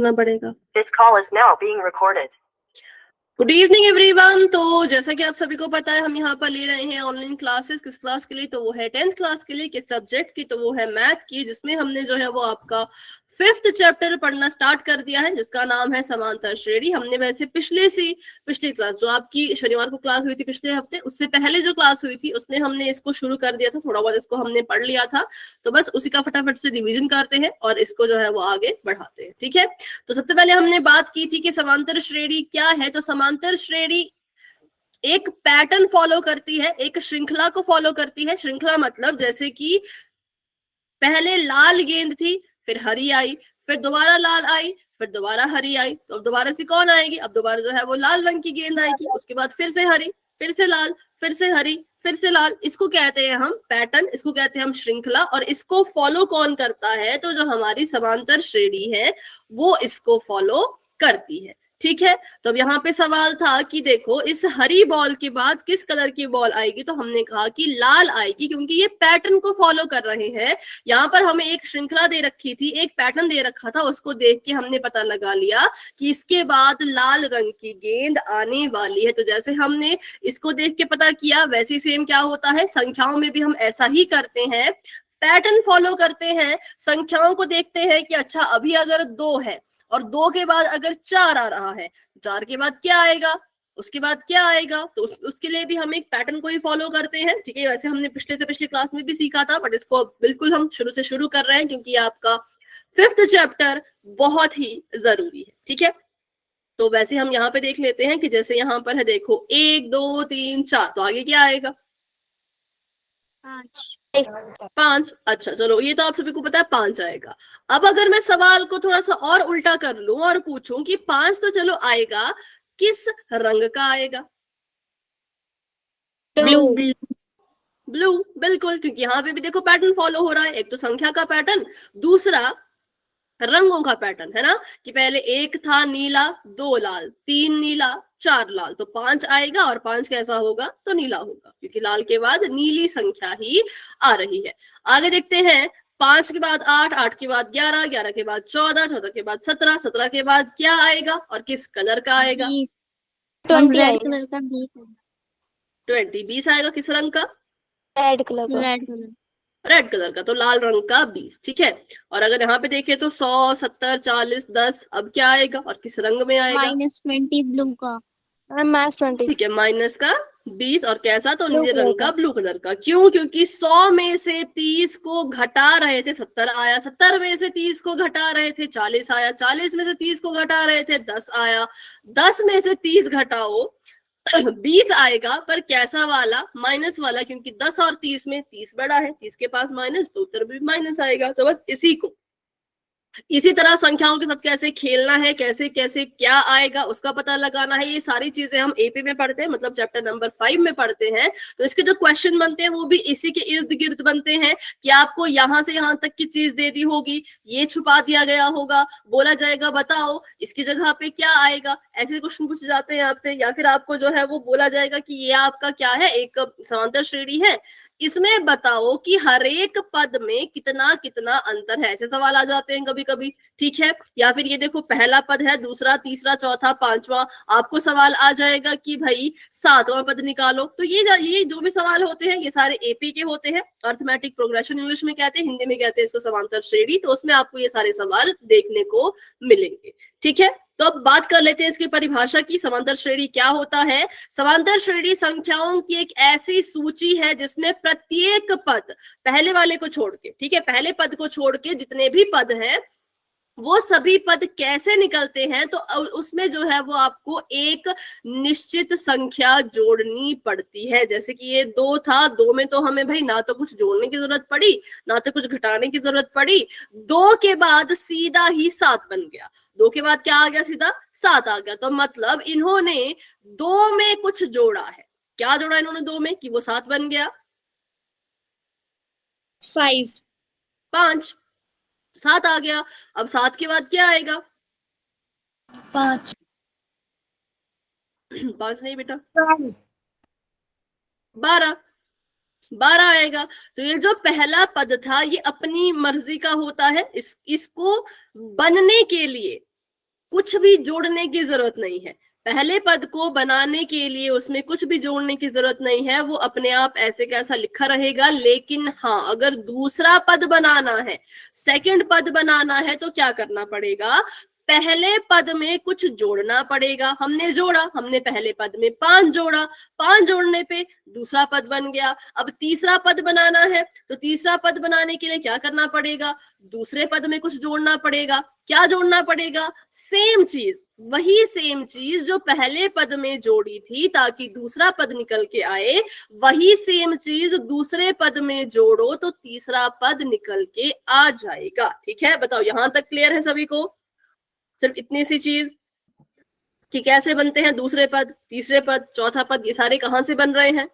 करना पड़ेगा। This call is now being recorded. Good evening everyone. तो जैसा कि आप सभी को पता है, हम यहाँ पर ले रहे हैं ऑनलाइन क्लासेस। किस क्लास के लिए? तो वो है 10th क्लास के लिए। किस सब्जेक्ट की? तो वो है मैथ की, जिसमें हमने जो है वो आपका 5th चैप्टर पढ़ना स्टार्ट कर दिया है, जिसका नाम है समांतर श्रेणी। हमने वैसे पिछली क्लास जो आपकी शनिवार को क्लास हुई थी पिछले हफ्ते, उससे पहले जो क्लास हुई थी उसमें हमने इसको शुरू कर दिया था, थोड़ा बहुत इसको हमने पढ़ लिया था। तो बस उसी का फटाफट से रिविजन करते हैं और इसको जो है वो आगे बढ़ाते हैं। ठीक है, तो सबसे पहले हमने बात की थी कि समांतर श्रेणी क्या है। तो समांतर श्रेणी एक पैटर्न फॉलो करती है, एक श्रृंखला को फॉलो करती है। श्रृंखला मतलब जैसे कि पहले लाल गेंद थी, फिर हरी आई, फिर दोबारा लाल आई, फिर दोबारा हरी आई, तो अब दोबारा से कौन आएगी? अब दोबारा जो है वो लाल रंग की गेंद आएगी, उसके बाद फिर से हरी, फिर से लाल, फिर से हरी, फिर से लाल। इसको कहते हैं हम पैटर्न, इसको कहते हैं हम श्रृंखला। और इसको फॉलो कौन करता है? तो जो हमारी समांतर श्रेणी है वो इसको फॉलो करती है। ठीक है, तो अब यहाँ पे सवाल था कि देखो इस हरी बॉल के बाद किस कलर की बॉल आएगी? तो हमने कहा कि लाल आएगी, क्योंकि ये पैटर्न को फॉलो कर रहे हैं। यहाँ पर हमें एक श्रृंखला दे रखी थी, एक पैटर्न दे रखा था, उसको देख के हमने पता लगा लिया कि इसके बाद लाल रंग की गेंद आने वाली है। तो जैसे हमने इसको देख के पता किया, वैसे ही सेम क्या होता है संख्याओं में भी हम ऐसा ही करते हैं, पैटर्न फॉलो करते हैं। संख्याओं को देखते हैं कि अच्छा अभी अगर 2 है और 2 के बाद अगर 4 आ रहा है, 4 के बाद क्या आएगा, उसके बाद क्या आएगा, तो उसके लिए भी हम एक पैटर्न को ही फॉलो करते हैं। ठीक है, वैसे हमने पिछली क्लास में भी सीखा था, बट इसको बिल्कुल हम शुरू से शुरू कर रहे हैं क्योंकि आपका 5th चैप्टर बहुत ही जरूरी है। ठीक है, तो वैसे हम यहाँ पे देख लेते हैं कि जैसे यहाँ पर है, देखो 1 2 3 4, तो आगे क्या आएगा? 5। अच्छा चलो, ये तो आप सभी को पता है 5 आएगा। अब अगर मैं सवाल को थोड़ा सा और उल्टा कर लूं और पूछूं कि 5 तो चलो आएगा, किस रंग का आएगा? ब्लू। ब्लू, बिल्कुल, क्योंकि यहाँ पे भी देखो पैटर्न फॉलो हो रहा है। एक तो संख्या का पैटर्न, दूसरा रंगों का पैटर्न है ना, कि पहले 1 था नीला, 2 लाल, 3 नीला, 4 लाल, तो 5 आएगा। और 5 कैसा होगा? तो नीला होगा, क्योंकि लाल के बाद नीली संख्या ही आ रही है। आगे देखते हैं, 5 के बाद 8, 8 के बाद 11, 11 के बाद 14, 14 के बाद 17, 17 के बाद क्या आएगा और किस कलर का आएगा? 20 कलर का 20, 20 आएगा। किस रंग का? रेड कलर का। रेड कलर का, तो लाल रंग का 20। ठीक है, और अगर यहाँ पे देखें तो 100, 70, 40, 10, अब क्या आएगा और किस रंग में आएगा? -20 ब्लू का। -20। ठीक है, माइनस का 20 और कैसा? तो नीले रंग का, ब्लू कलर का। क्यों? क्योंकि 100 में से 30 को घटा रहे थे, 70 आया। 70 में से 30 को घटा रहे थे, 40 आया। 40 में से 30 को घटा रहे थे, 10 आया। 10 में से 30 घटाओ 20 आएगा, पर कैसा वाला? माइनस वाला, क्योंकि 10 और 30 में 30 बड़ा है, 30 के पास माइनस, तो उत्तर भी माइनस आएगा। तो बस इसी तरह संख्याओं के साथ कैसे खेलना है, कैसे कैसे क्या आएगा उसका पता लगाना है। ये सारी चीजें हम एपी में पढ़ते हैं, मतलब चैप्टर नंबर 5 में पढ़ते हैं। तो इसके जो क्वेश्चन बनते हैं वो भी इसी के इर्द गिर्द बनते हैं, कि आपको यहाँ से यहाँ तक की चीज दे दी होगी, ये छुपा दिया गया होगा, बोला जाएगा बताओ इसकी जगह पे क्या आएगा, ऐसे क्वेश्चन पूछे जाते हैं आपसे। या फिर आपको जो है वो बोला जाएगा कि ये आपका क्या है, एक समांतर श्रेणी है, इसमें बताओ कि हर एक पद में कितना कितना अंतर है। ऐसे सवाल आ जाते हैं कभी कभी। ठीक है, या फिर ये देखो पहला पद है, दूसरा, तीसरा, चौथा, पांचवा, आपको सवाल आ जाएगा कि भाई 7वां पद निकालो। तो ये जो भी सवाल होते हैं ये सारे एपी के होते हैं, अर्थमेटिक प्रोग्रेशन इंग्लिश में कहते हैं, हिंदी में कहते हैं इसको समांतर श्रेणी। तो उसमें आपको ये सारे सवाल देखने को मिलेंगे। ठीक है, तो अब बात कर लेते हैं इसकी परिभाषा की। समांतर श्रेणी क्या होता है? समांतर श्रेणी संख्याओं की एक ऐसी सूची है जिसमें प्रत्येक पद, पहले वाले को छोड़ के, ठीक है, पहले पद को छोड़ के जितने भी पद हैं वो सभी पद कैसे निकलते हैं, तो उसमें जो है वो आपको एक निश्चित संख्या जोड़नी पड़ती है। जैसे कि ये 2 था, 2 में तो हमें भाई ना तो कुछ जोड़ने की जरूरत पड़ी ना तो कुछ घटाने की जरूरत पड़ी। 2 के बाद सीधा ही 7 बन गया, 2 के बाद क्या आ गया? सीधा 7 आ गया। तो मतलब इन्होंने 2 में कुछ जोड़ा है। क्या जोड़ा इन्होंने 2 में कि वो 7 बन गया? 5 7 आ गया। अब 7 के बाद क्या आएगा? 5 5 नहीं बेटा, 12 12 आएगा। तो ये जो पहला पद था ये अपनी मर्जी का होता है, इसको बनने के लिए कुछ भी जोड़ने की जरूरत नहीं है। पहले पद को बनाने के लिए उसमें कुछ भी जोड़ने की जरूरत नहीं है, वो अपने आप ऐसे कैसा लिखा रहेगा। लेकिन हाँ, अगर दूसरा पद बनाना है, सेकंड पद बनाना है, तो क्या करना पड़ेगा, पहले पद में कुछ जोड़ना पड़ेगा। हमने जोड़ा, हमने पहले पद में 5 जोड़ा, 5 जोड़ने पे दूसरा पद बन गया। अब तीसरा पद बनाना है, तो तीसरा पद बनाने के लिए क्या करना पड़ेगा, दूसरे पद में कुछ जोड़ना पड़ेगा। क्या जोड़ना पड़ेगा, सेम चीज, वही सेम चीज जो पहले पद में जोड़ी थी ताकि दूसरा पद निकल के आए, वही सेम चीज दूसरे पद में जोड़ो तो तीसरा पद निकल के आ जाएगा। ठीक है, बताओ यहां तक क्लियर है सभी को? सिर्फ इतनी सी चीज कि कैसे बनते हैं दूसरे पद, तीसरे पद, चौथा पद, ये सारे कहां से बन रहे हैं।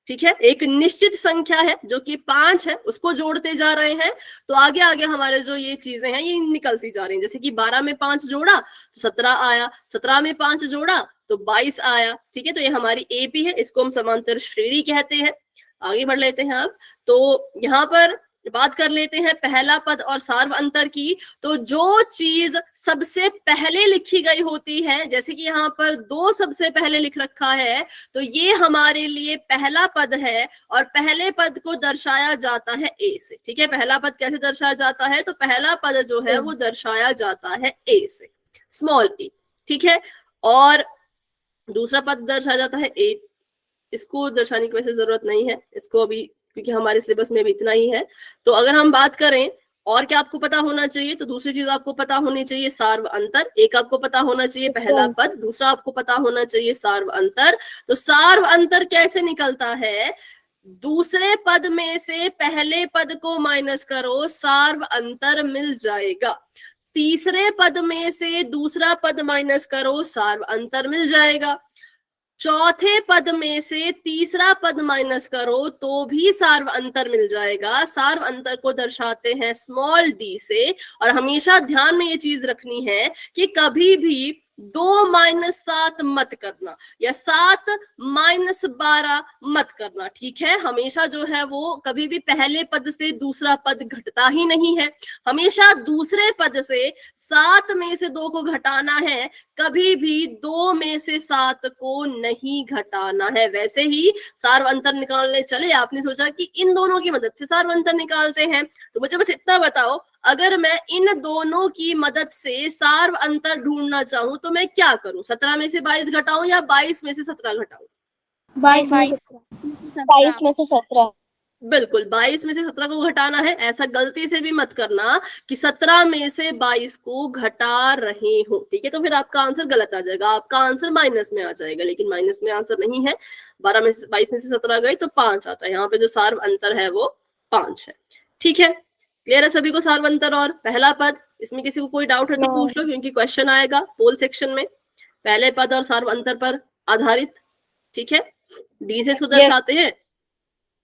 ठीक है, एक निश्चित संख्या है जो कि 5 है, उसको जोड़ते जा रहे हैं, तो आगे आगे हमारे जो ये चीजें हैं ये निकलती जा रही हैं। जैसे कि 12 में 5 जोड़ा तो 17 आया, 17 में 5 जोड़ा तो 22 आया। ठीक है, तो ये हमारी एपी है, इसको हम समांतर श्रेणी कहते हैं। आगे बढ़ लेते हैं अब, तो यहाँ पर बात कर लेते हैं पहला पद और सार्व अंतर की। तो जो चीज सबसे पहले लिखी गई होती है, जैसे कि यहाँ पर 2 सबसे पहले लिख रखा है, तो ये हमारे लिए पहला पद है और पहले पद को दर्शाया जाता है ए से। ठीक है, पहला पद कैसे दर्शाया जाता है, तो पहला पद जो है वो दर्शाया जाता है ए से, स्मॉल ए। ठीक है, और दूसरा पद दर्शाया जाता है ए। इसको दर्शाने की वैसे जरूरत नहीं है, इसको अभी क्योंकि हमारे सिलेबस में भी इतना ही है। तो अगर हम बात करें और क्या आपको पता होना चाहिए, तो दूसरी चीज आपको पता होनी चाहिए सार्व अंतर। एक आपको पता होना चाहिए पहला पद, दूसरा आपको पता होना चाहिए सार्व अंतर। तो सार्व अंतर कैसे निकलता है, दूसरे पद में से पहले पद को माइनस करो, सार्व अंतर मिल जाएगा। तीसरे पद में से दूसरा पद माइनस करो, सार्व अंतर मिल जाएगा। चौथे पद में से तीसरा पद माइनस करो तो भी सार्व अंतर मिल जाएगा। सार्व अंतर को दर्शाते हैं स्मॉल डी से। और हमेशा ध्यान में ये चीज रखनी है कि कभी भी 2-7 मत करना या 7-12 मत करना। ठीक है, हमेशा जो है वो कभी भी पहले पद से दूसरा पद घटता ही नहीं है, हमेशा दूसरे पद से 7 में से 2 को घटाना है, कभी भी 2 में से 7 को नहीं घटाना है। वैसे ही सार्व अंतर निकालने चले, आपने सोचा कि इन दोनों की मदद से सार्व अंतर निकालते हैं, तो मुझे बस इतना बताओ, अगर मैं इन दोनों की मदद से सार्व अंतर ढूंढना चाहूं तो मैं क्या करूं, 17 में से 22 घटाऊं या 22 में से 17 घटाऊं? 22 में से 17। बिल्कुल, 22 में से 17 को घटाना है। ऐसा गलती से भी मत करना कि 17 में से 22 को घटा रहे हो। ठीक है, तो फिर आपका आंसर गलत आ जाएगा, आपका आंसर माइनस में आ जाएगा, लेकिन माइनस में आंसर नहीं है। 12 में से 22 में से 17 गए तो 5 आता है। यहाँ पे जो सार्व अंतर है वो 5 है। ठीक है, क्लियर है सभी को सार्व अंतर और पहला पद? इसमें किसी को कोई डाउट है तो पूछ लो, क्योंकि क्वेश्चन आएगा पोल सेक्शन में पहले पद और सार्व अंतर पर आधारित। ठीक है, डी से इसको दर्शाते हैं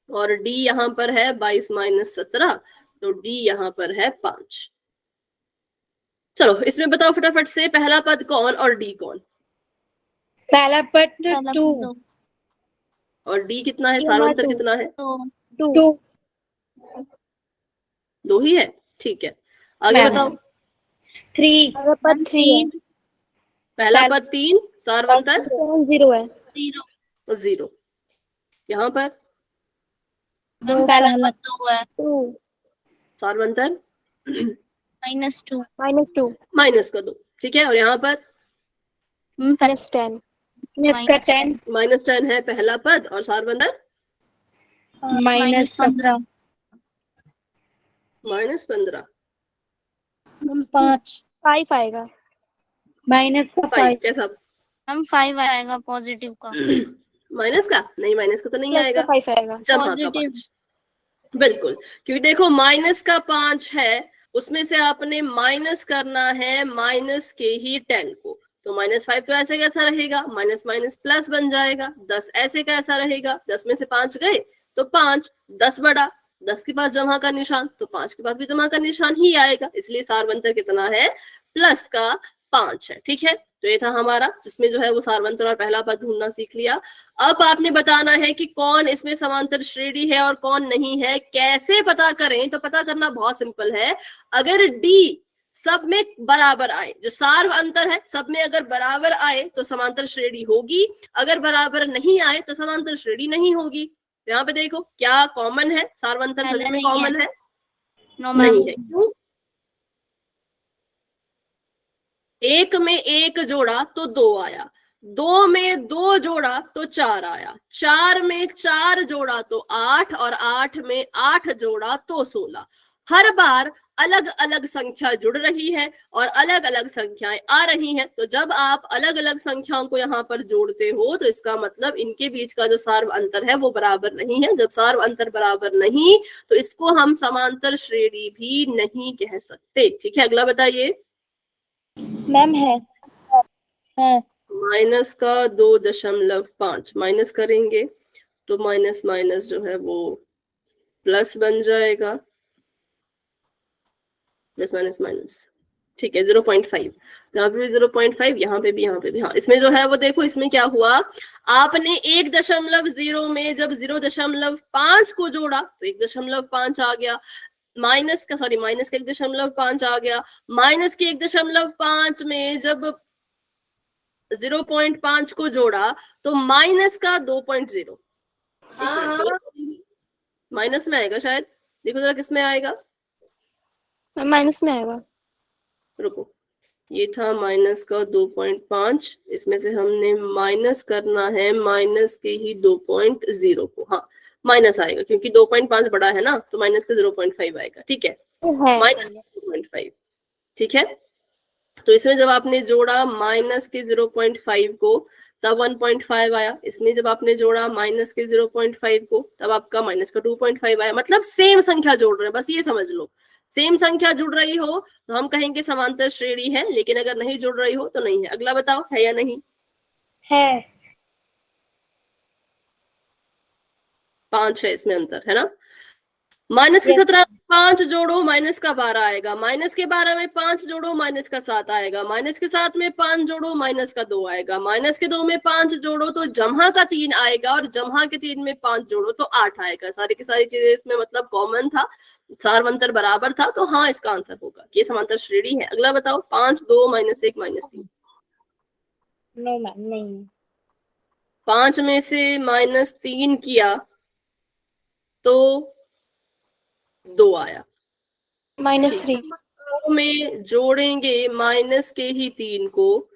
और डी यहाँ पर है 22 - 17, तो डी यहाँ पर है 5। चलो इसमें बताओ फटाफट से, पहला पद कौन और डी कौन? पहला पद 2 और डी कितना है, सार्व अंतर कितना है? 2 2 ही है। ठीक है, आगे बताओ। 3 पद 3, पहला पद 3, सार्व अंतर 0 है। 0। यहाँ पर पहला पद 2 है। 2 सार्व अंतर -2 माइनस का 2। ठीक है, और यहाँ पर -10 -10 है पहला पद और सार्व अंतर -15 -15। 5 आएगा। -5 कैसा? हम 5 आएगा पॉजिटिव का। माइनस का नहीं, माइनस का तो नहीं आएगा, 5 आएगा जमा का 5। बिल्कुल, क्योंकि देखो माइनस का 5 है, उसमें से आपने माइनस करना है माइनस के ही 10 को, तो -5 तो ऐसे कैसा रहेगा, माइनस माइनस प्लस बन जाएगा। 10 ऐसे कैसा रहेगा, 10 में से 5 गए तो 5, 10 बढ़ा, 10 के पास जमा का निशान, तो 5 के पास भी जमा का निशान ही आएगा, इसलिए सार्व अंतर कितना है, प्लस का 5 है। ठीक है, तो ये था हमारा, जिसमें जो है वो सार्व अंतर और पहला पद ढूंढना सीख लिया। अब आपने बताना है कि कौन इसमें समांतर श्रेणी है और कौन नहीं है। कैसे पता करें, तो पता करना बहुत सिंपल है। अगर डी सब में बराबर आए, जो सार्व अंतर है सब में अगर बराबर आए तो समांतर श्रेणी होगी, अगर बराबर नहीं आए तो समांतर श्रेणी नहीं होगी। यहाँ पे देखो क्या कॉमन है, सार्व अंतर सभी में कॉमन है? नो नहीं मैम। है। क्यों? एक में एक जोड़ा तो 2 आया, 2 में 2 जोड़ा तो 4 आया, 4 में 4 जोड़ा तो 8 और 8 में 8 जोड़ा तो 16। हर बार अलग अलग संख्या जुड़ रही है और अलग अलग संख्याएं आ रही हैं। तो जब आप अलग अलग संख्याओं को यहाँ पर जोड़ते हो तो इसका मतलब इनके बीच का जो सार्व अंतर है वो बराबर नहीं है। जब सार्व अंतर बराबर नहीं तो इसको हम समांतर श्रेणी भी नहीं कह सकते। ठीक है, अगला बताइए। मैम है माइनस का 2.5 माइनस करेंगे तो माइनस माइनस जो है वो प्लस बन जाएगा, प्लस माइनस माइनस। ठीक है, 0.5, यहाँ पे भी 0.5, यहाँ पे भी, यहाँ पे भी। हाँ, इसमें जो है वो देखो, इसमें क्या हुआ, आपने 1.0 में जब 0.5 को जोड़ा तो 1.5 आ गया, माइनस का 1.5 आ गया, माइनस के 1.5 में जब 0.5 को जोड़ा तो माइनस का 2.0 माइनस में आएगा शायद, देखो जरा किस में आएगा, माइनस में आएगा। रुको, ये था माइनस का 2.5, इसमें से हमने माइनस करना है माइनस के ही 2.0 को। हाँ, माइनस आएगा क्योंकि 2.5 बड़ा है ना, तो माइनस का 0.5 आएगा। ठीक है, माइनस 2.5। ठीक है, तो इसमें जब आपने जोड़ा माइनस के 0.5 को तब 1.5 आया, इसमें जब आपने जोड़ा माइनस के 0.5 को तब आपका माइनस का 2.5 आया। मतलब सेम संख्या जोड़ रहे हैं, बस ये समझ लो। सेम संख्या जुड़ रही हो तो हम कहेंगे समांतर श्रेणी है, लेकिन अगर नहीं जुड़ रही हो तो नहीं है। अगला बताओ, है या नहीं? है। 5 है इसमें अंतर, है ना। माइनस के 17 में 5 जोड़ो माइनस का 12 आएगा, माइनस के 12 में 5 जोड़ो माइनस का 7 आएगा, माइनस के 7 में 5 जोड़ो माइनस का 2 आएगा, माइनस के 2 में 5 जोड़ो तो जमा का 3 आएगा, और जमा के 3 में 5 जोड़ो तो 8 आएगा। सारी की सारी चीजें इसमें मतलब कॉमन था, सार्व अंतर बराबर था, तो हाँ इसका आंसर होगा, ये समांतर श्रेणी है। अगला बताओ, 5, 2, -1, -3। नो मैम, नहीं। 5 में से -3 किया तो 2 आया, -3 में जोड़ेंगे माइनस के ही 3 को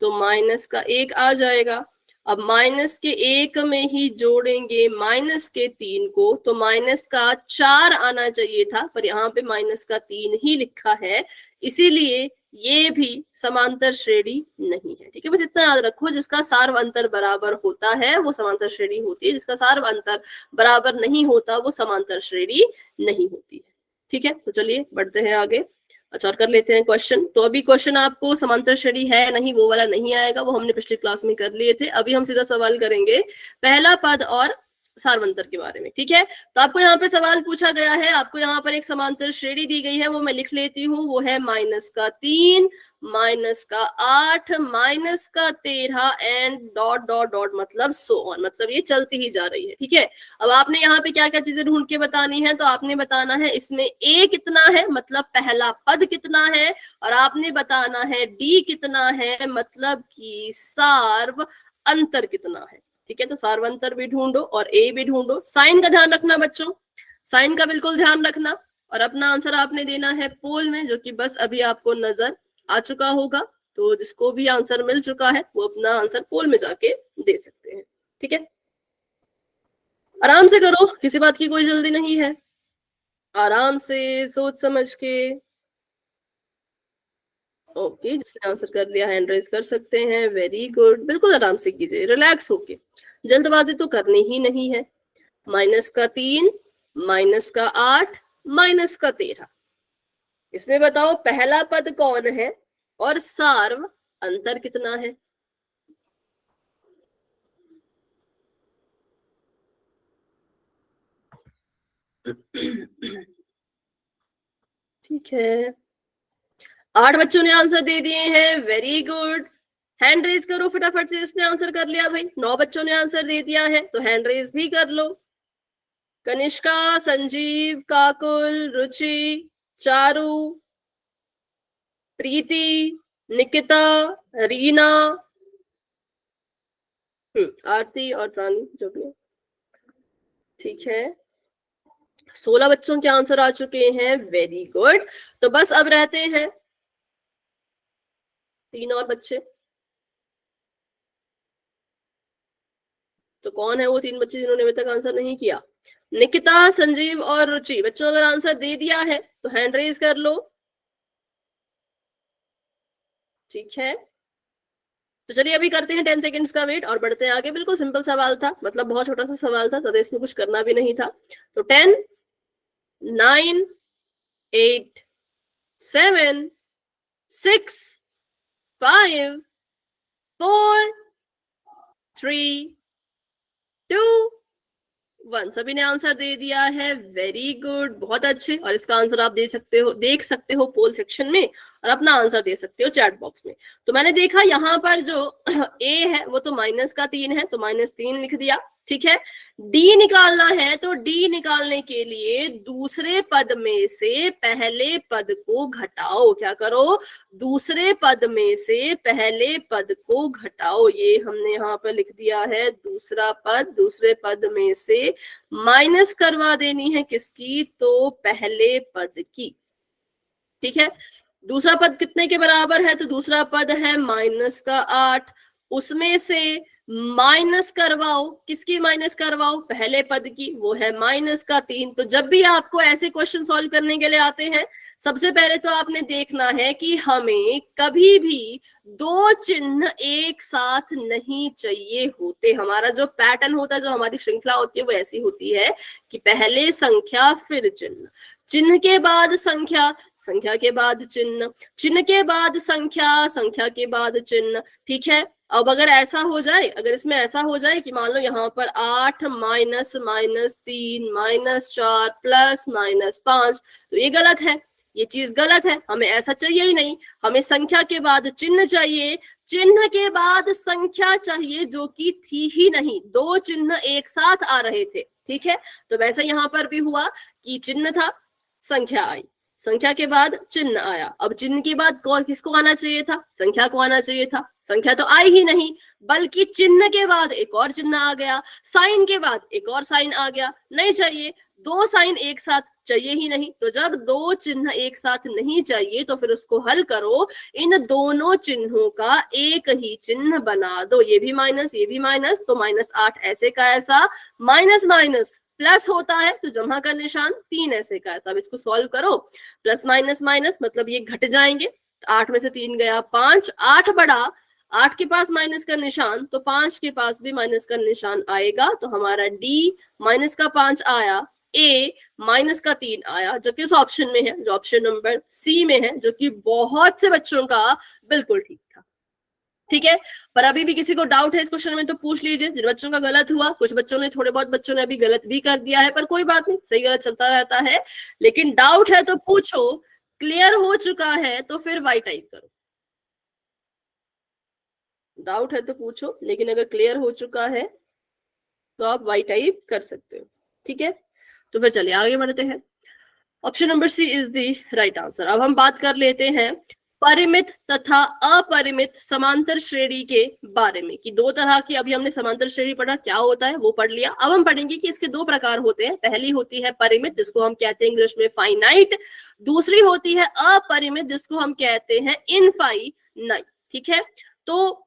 तो माइनस का 1 आ जाएगा। अब माइनस के 1 में ही जोड़ेंगे माइनस के 3 को तो माइनस का 4 आना चाहिए था, पर यहाँ पे माइनस का 3 ही लिखा है, इसीलिए ये भी समांतर श्रेणी नहीं है। ठीक है, बस इतना याद रखो, जिसका सार्व अंतर बराबर होता है वो समांतर श्रेणी होती है, जिसका सार्व अंतर बराबर नहीं होता वो समांतर श्रेणी नहीं होती है। ठीक है, तो चलिए बढ़ते हैं आगे। अच्छा, और कर लेते हैं क्वेश्चन। तो अभी क्वेश्चन आपको समांतर श्रेणी है नहीं वो वाला नहीं आएगा, वो हमने पिछली क्लास में कर लिए थे। अभी हम सीधा सवाल करेंगे पहला पद और सार्वंतर के बारे में। ठीक है, तो आपको यहाँ पे सवाल पूछा गया है, आपको यहाँ पर एक समांतर श्रेणी दी गई है, वो मैं लिख लेती हूँ, वो है -3, -8, -13 एंड डॉट डॉट डॉट, मतलब सो ऑन, मतलब ये चलती ही जा रही है। ठीक है, अब आपने यहाँ पे क्या क्या चीजें ढूंढ के बतानी है, तो आपने बताना है इसमें a कितना है, मतलब पहला पद कितना है, और आपने बताना है d कितना है, मतलब कि सार्व अंतर कितना है। ठीक है, तो सार्व अंतर भी ढूंढो और a भी ढूंढो। साइन का ध्यान रखना बच्चों, साइन का बिल्कुल ध्यान रखना, और अपना आंसर आपने देना है पोल में, जो कि बस अभी आपको नजर आ चुका होगा। तो जिसको भी आंसर मिल चुका है वो अपना आंसर पोल में जाके दे सकते हैं। ठीक है, आराम से करो, किसी बात की कोई जल्दी नहीं है, आराम से सोच समझ के। ओके, जिसने आंसर कर लिया हैंड रेज कर सकते हैं, वेरी गुड, बिल्कुल आराम से कीजिए, रिलैक्स होके, जल्दबाजी तो करनी ही नहीं है। -3, -8, -13, इसमें बताओ पहला पद कौन है और सार्व अंतर कितना है। ठीक है, 8 बच्चों ने आंसर दे दिए हैं, वेरी गुड, हैंड रेज करो फटाफट से जिसने आंसर कर लिया। भाई 9 बच्चों ने आंसर दे दिया है तो हैंड रेज भी कर लो। कनिष्का, संजीव, काकुल, रुचि, चारू, प्रीति, निकिता, रीना, आरती और रानी जो भी है। ठीक है, 16 बच्चों के आंसर आ चुके हैं, वेरी गुड। तो बस अब रहते हैं 3 और बच्चे। तो कौन है वो 3 बच्चे जिन्होंने अभी तक आंसर नहीं किया? निकिता, संजीव और रुचि। बच्चों अगर आंसर दे दिया है तो हैंड रेज कर लो। ठीक है, तो चलिए अभी करते हैं 10 सेकंड्स का वेट और बढ़ते हैं आगे। बिल्कुल सिंपल सवाल था, मतलब बहुत छोटा सा सवाल था, ज्यादा इसमें कुछ करना भी नहीं था। तो 10, 9, 8, 7, 6, 5, 4, 3, 2, 1। सभी ने आंसर दे दिया है, वेरी गुड, बहुत अच्छे। और इसका आंसर आप देख सकते हो पोल सेक्शन में, और अपना आंसर दे सकते हो चैट बॉक्स में। तो मैंने देखा यहाँ पर जो ए है वो तो -3 है, तो -3 लिख दिया। ठीक है, डी निकालना है, तो डी निकालने के लिए दूसरे पद में से पहले पद को घटाओ। क्या करो? दूसरे पद में से पहले पद को घटाओ। ये हमने यहाँ पर लिख दिया है, दूसरा पद, दूसरे पद में से माइनस करवा देनी है किसकी? तो पहले पद की। ठीक है, दूसरा पद कितने के बराबर है? तो दूसरा पद है -8, उसमें से माइनस करवाओ, किसकी माइनस करवाओ? पहले पद की, वो है -3। तो जब भी आपको ऐसे क्वेश्चन सॉल्व करने के लिए आते हैं, सबसे पहले तो आपने देखना है कि हमें कभी भी 2 चिन्ह एक साथ नहीं चाहिए होते। हमारा जो पैटर्न होता है, जो हमारी श्रृंखला होती है, वो ऐसी होती है कि पहले संख्या फिर चिन्ह, चिन्ह के बाद संख्या, संख्या के बाद चिन्ह, चिन्ह के बाद संख्या, संख्या के बाद चिन्ह। ठीक है, अब अगर ऐसा हो जाए, अगर इसमें ऐसा हो जाए कि मान लो यहाँ पर 8 -, -3, -4 प्लस -5, तो ये गलत है, ये चीज गलत है, हमें ऐसा चाहिए ही नहीं। हमें संख्या के बाद चिन्ह चाहिए, चिन्ह के बाद संख्या चाहिए, जो कि थी ही नहीं। 2 चिन्ह एक साथ आ रहे थे। ठीक है, तो वैसे यहाँ पर भी हुआ कि चिन्ह था, संख्या आई, संख्या के बाद चिन्ह आया। अब चिन्ह के बाद किसको आना चाहिए था? संख्या को आना चाहिए था। संख्या तो आई ही नहीं, बल्कि चिन्ह के बाद एक और चिन्ह आ गया, साइन के बाद एक और साइन आ गया। नहीं चाहिए, 2 साइन एक साथ चाहिए ही नहीं। तो जब 2 चिन्ह एक साथ नहीं चाहिए, तो फिर उसको हल करो, इन दोनों चिन्हों का एक ही चिन्ह बना दो। ये भी माइनस, ये भी माइनस, तो -8 ऐसे का ऐसा, माइनस माइनस प्लस होता है तो जमा का निशान, 3 ऐसे का ऐसा। अब इसको सॉल्व करो, प्लस माइनस माइनस मतलब ये घट जाएंगे। 8 में से 3 गया 5, 8 बढ़ा, 8 के पास माइनस का निशान, तो 5 के पास भी माइनस का निशान आएगा। तो हमारा डी -5 आया, ए -3 आया, जो कि इस ऑप्शन में है, जो ऑप्शन नंबर सी में है, जो कि बहुत से बच्चों का बिल्कुल ठीक था। ठीक है, पर अभी भी किसी को डाउट है इस क्वेश्चन में तो पूछ लीजिए। जिन बच्चों का गलत हुआ, कुछ बच्चों ने, थोड़े बहुत बच्चों ने अभी गलत भी कर दिया है, पर कोई बात नहीं, सही गलत चलता रहता है। लेकिन डाउट है तो पूछो, क्लियर हो चुका है तो फिर वाई टाइप करो। डाउट है तो पूछो, लेकिन अगर क्लियर हो चुका है तो आप वाई टाइप कर सकते हो। ठीक है, तो फिर चलिए आगे बढ़ते हैं। Option number C is the right answer. अब हम बात कर लेते हैं परिमित तथा अपरिमित समांतर श्रेणी के बारे में, कि 2 तरह की, अभी हमने समांतर श्रेणी पढ़ा, क्या होता है वो पढ़ लिया। अब हम पढ़ेंगे कि इसके 2 प्रकार होते हैं। पहली होती है परिमित, जिसको हम कहते हैं इंग्लिश में फाइनाइट। दूसरी होती है अपरिमित, जिसको हम कहते हैं इनफाइनाइट। ठीक है, तो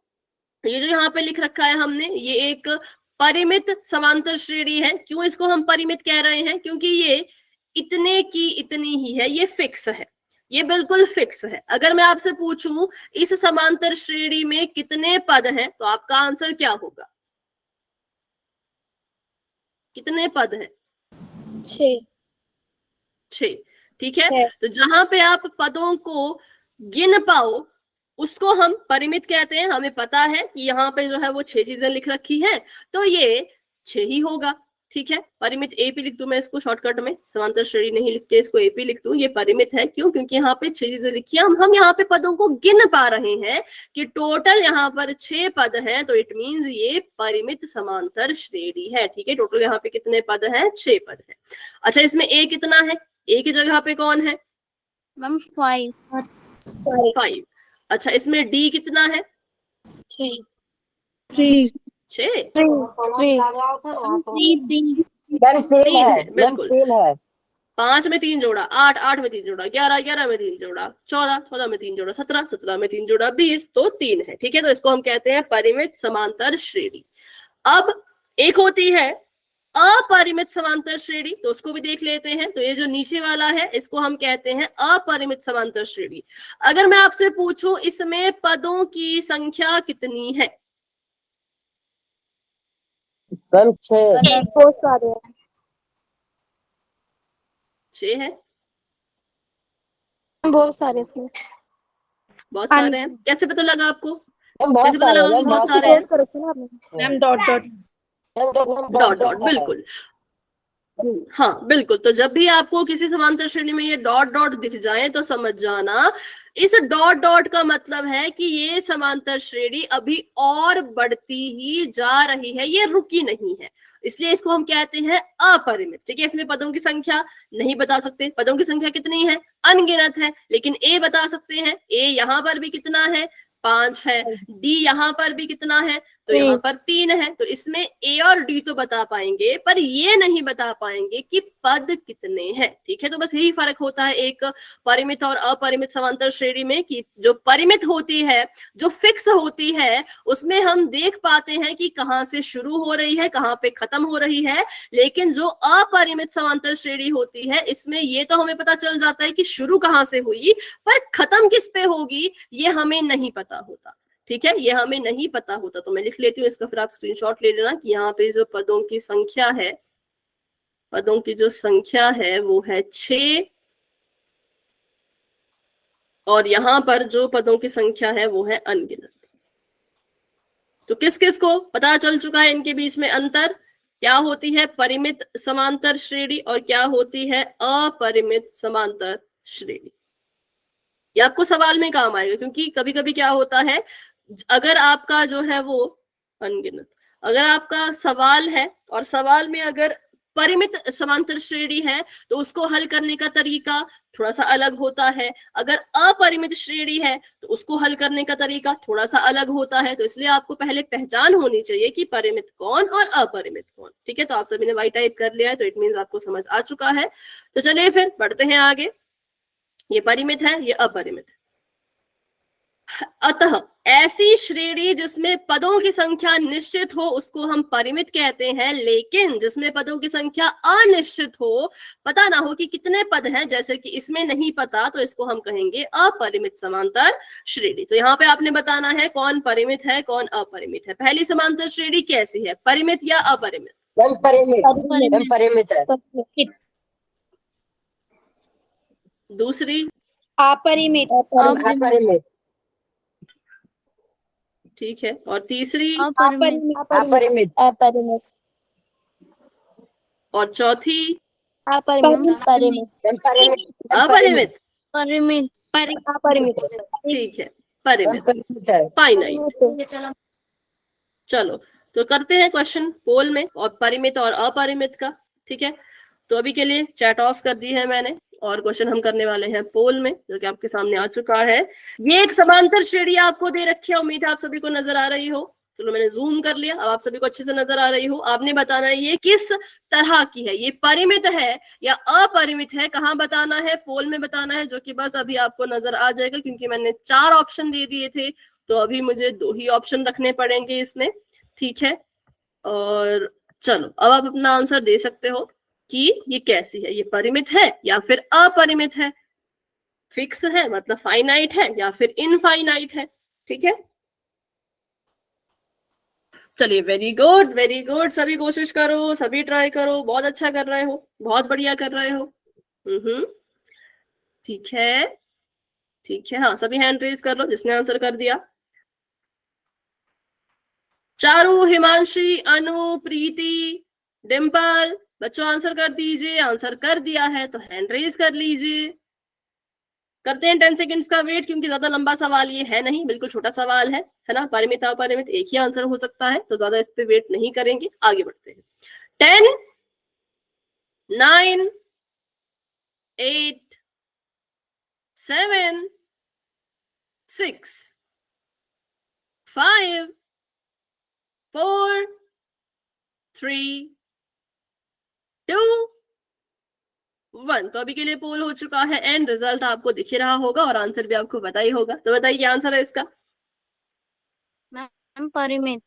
ये जो यहाँ पे लिख रखा है हमने, ये एक परिमित समांतर श्रेणी है। क्यों इसको हम परिमित कह रहे हैं? क्योंकि ये इतने की इतनी ही है, ये फिक्स है, ये बिल्कुल फिक्स है। अगर मैं आपसे पूछूं इस समांतर श्रेणी में कितने पद हैं, तो आपका आंसर क्या होगा? कितने पद हैं? 6। ठीक है, तो जहां पे आप पदों को गिन पाओ उसको हम परिमित कहते हैं। हमें पता है कि यहाँ पे जो है वो 6 चीजें लिख रखी है, तो ये 6 ही होगा। ठीक है, परिमित एपी लिख दूं मैं इसको शॉर्टकट में, समांतर श्रेणी नहीं लिख के इसको एपी लिख दूं, ये परिमित है। क्यों? क्योंकि यहाँ पे 6 चीजें लिखी है, हम यहाँ पे पदों को गिन पा रहे हैं कि टोटल यहाँ पर 6 पद हैं, तो इट मींस ये परिमित समांतर श्रेणी है। ठीक है, टोटल यहाँ पे कितने पद हैं? 6 पद हैं। अच्छा, इसमें ए कितना है? ए की जगह पे कौन है? मैम 5। 5। अच्छा, इसमें डी कितना है? 3 3 6। 3 3 है, बिल्कुल। 5 में 3 जोड़ा 8, 8 में 3 जोड़ा 11, 11 में 3 जोड़ा 14, 14 में 3 जोड़ा 17, 17 में 3 जोड़ा 20, तो 3 है। ठीक है, तो इसको हम कहते हैं परिमित समांतर श्रेणी। अब एक होती है अपरिमित समांतर श्रेणी, तो उसको भी देख लेते हैं। तो ये जो नीचे वाला है इसको हम कहते हैं अपरिमित समांतर श्रेणी। अगर मैं आपसे पूछूं इसमें पदों की संख्या कितनी है? बहुत सारे हैं। 6 है। बहुत सारे इसमें। बहुत सारे हैं, कैसे पता लगा आपको? कैसे पता लगा कि बहुत सारे हैं? करो ना आपने। Ma'am dot dot dot dot, बिल्कुल। हाँ बिल्कुल, तो जब भी आपको किसी समांतर श्रेणी में ये डॉट डॉट दिख जाए तो समझ जाना इस डॉट डॉट का मतलब है कि ये समांतर श्रेणी अभी और बढ़ती ही जा रही है, ये रुकी नहीं है, इसलिए इसको हम कहते हैं अपरिमित। ठीक है, इसमें पदों की संख्या नहीं बता सकते, पदों की संख्या कितनी है? अनगिनत है, लेकिन ए बता सकते हैं। ए यहाँ पर भी कितना है? 5 है। डी यहाँ पर भी कितना है? तो यहाँ पर 3 है। तो इसमें ए और डी तो बता पाएंगे, पर ये नहीं बता पाएंगे कि पद कितने हैं। ठीक है, तो बस यही फर्क होता है एक परिमित और अपरिमित समांतर श्रेणी में, कि जो परिमित होती है, जो फिक्स होती है, उसमें हम देख पाते हैं कि कहाँ से शुरू हो रही है, कहाँ पे खत्म हो रही है। लेकिन जो अपरिमित समांतर श्रेणी होती है, इसमें ये तो हमें पता चल जाता है कि शुरू कहाँ से हुई, पर खत्म किस पे होगी ये हमें नहीं पता होता। ठीक है, ये हमें नहीं पता होता। तो मैं लिख लेती हूँ इसका, फिर आप स्क्रीनशॉट ले लेना कि यहाँ पे जो पदों की संख्या है, पदों की जो संख्या है वो है 6, और यहाँ पर जो पदों की संख्या है वो है अनगिनत। तो किस किस को पता चल चुका है इनके बीच में अंतर, क्या होती है परिमित समांतर श्रेणी और क्या होती है अपरिमित समांतर श्रेणी। ये आपको सवाल में काम आएगा, क्योंकि कभी कभी क्या होता है, अगर आपका जो है वो अनगिनत, अगर आपका सवाल है और सवाल में अगर परिमित समांतर श्रेणी है तो उसको हल करने का तरीका थोड़ा सा अलग होता है, अगर अपरिमित श्रेणी है तो उसको हल करने का तरीका थोड़ा सा अलग होता है। तो इसलिए आपको पहले पहचान होनी चाहिए कि परिमित कौन और अपरिमित कौन। ठीक है, तो आप सभी ने वाई टाइप कर लिया है, तो इट मीन्स आपको समझ आ चुका है। तो चलिए फिर बढ़ते हैं आगे। ये परिमित है, ये अपरिमित है। अतः ऐसी श्रेणी जिसमें पदों की संख्या निश्चित हो उसको हम परिमित कहते हैं, लेकिन जिसमें पदों की संख्या अनिश्चित हो, पता ना हो कि कितने पद हैं, जैसे कि इसमें नहीं पता, तो इसको हम कहेंगे अपरिमित समांतर श्रेणी। तो यहाँ पे आपने बताना है कौन परिमित है कौन अपरिमित है। पहली समांतर श्रेणी कैसी है, परिमित या अपरिमित? परिमित है। दूसरी अपरिमित ठीक है, और तीसरी अपरिमित और चौथी अपरिमित अपरिमित। ठीक है, परिमित, फाइनाइट। चलो तो करते हैं क्वेश्चन पोल में, और परिमित और अपरिमित का। ठीक है, तो अभी के लिए चैट ऑफ कर दी है मैंने, और क्वेश्चन हम करने वाले हैं पोल में, जो कि आपके सामने आ चुका है। ये एक समांतर श्रेणी आपको दे रखी है, उम्मीद है आप सभी को नजर आ रही हो। चलो मैंने जूम कर लिया, अब आप सभी को अच्छे से नजर आ रही हो। आपने बताना है ये किस तरह की है, ये परिमित है या अपरिमित है, कहाँ बताना है, पोल में बताना है, जो कि बस अभी आपको नजर आ जाएगा, क्योंकि मैंने 4 ऑप्शन दे दिए थे, तो अभी मुझे 2 ही ऑप्शन रखने पड़ेंगे इसमें। ठीक है, और चलो अब आप अपना आंसर दे सकते हो कि ये कैसी है, ये परिमित है या फिर अपरिमित है, फिक्स है मतलब फाइनाइट है या फिर इनफाइनाइट है। ठीक है, चलिए वेरी गुड वेरी गुड, सभी कोशिश करो, सभी ट्राई करो, बहुत अच्छा कर रहे हो, बहुत बढ़िया कर रहे हो। ठीक है ठीक है, हाँ सभी हैंड रेज कर लो जिसने आंसर कर दिया। चारू, हिमांशी, अनु, प्रीति, डिम्पल, बच्चों आंसर कर दीजिए। आंसर कर दिया है तो हैंड रेज कर लीजिए। करते हैं 10 सेकंड्स का वेट, क्योंकि ज्यादा लंबा सवाल ये है नहीं, बिल्कुल छोटा सवाल है ना। परिमित अपरिमित एक ही आंसर हो सकता है, तो ज्यादा इस पे वेट नहीं करेंगे, आगे बढ़ते हैं। 10, 9, 8, 7, 6 5 4 3 2 1। तो अभी के लिए पोल हो चुका है एंड रिजल्ट आपको दिख ही रहा होगा और आंसर भी आपको पता ही होगा। तो बताइए क्या आंसर है इसका? मैम परिमित।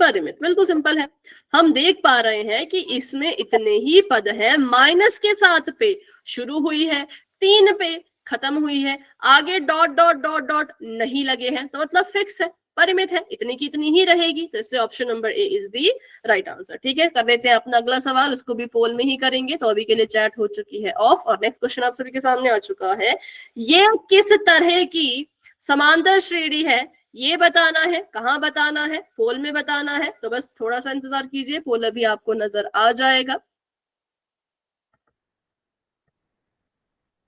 परिमित, बिल्कुल सिंपल है। हम देख पा रहे हैं कि इसमें इतने ही पद है, माइनस के 7 पे शुरू हुई है, 3 पे खत्म हुई है, आगे डॉट डॉट डॉट डॉट नहीं लगे हैं, तो मतलब फिक्स है, परिमित है, इतनी की इतनी ही रहेगी। तो इसलिए option number A is the right answer. ठीक है, कर लेते हैं अपना अगला सवाल, उसको भी पोल में ही करेंगे। तो अभी के लिए चैट हो चुकी है ऑफ और नेक्स्ट क्वेश्चन आप सभी के सामने आ चुका है। ये किस तरह की समांतर श्रेणी है ये बताना है। कहाँ बताना है? पोल में बताना है। तो बस थोड़ा सा इंतजार कीजिए, पोल अभी आपको नजर आ जाएगा।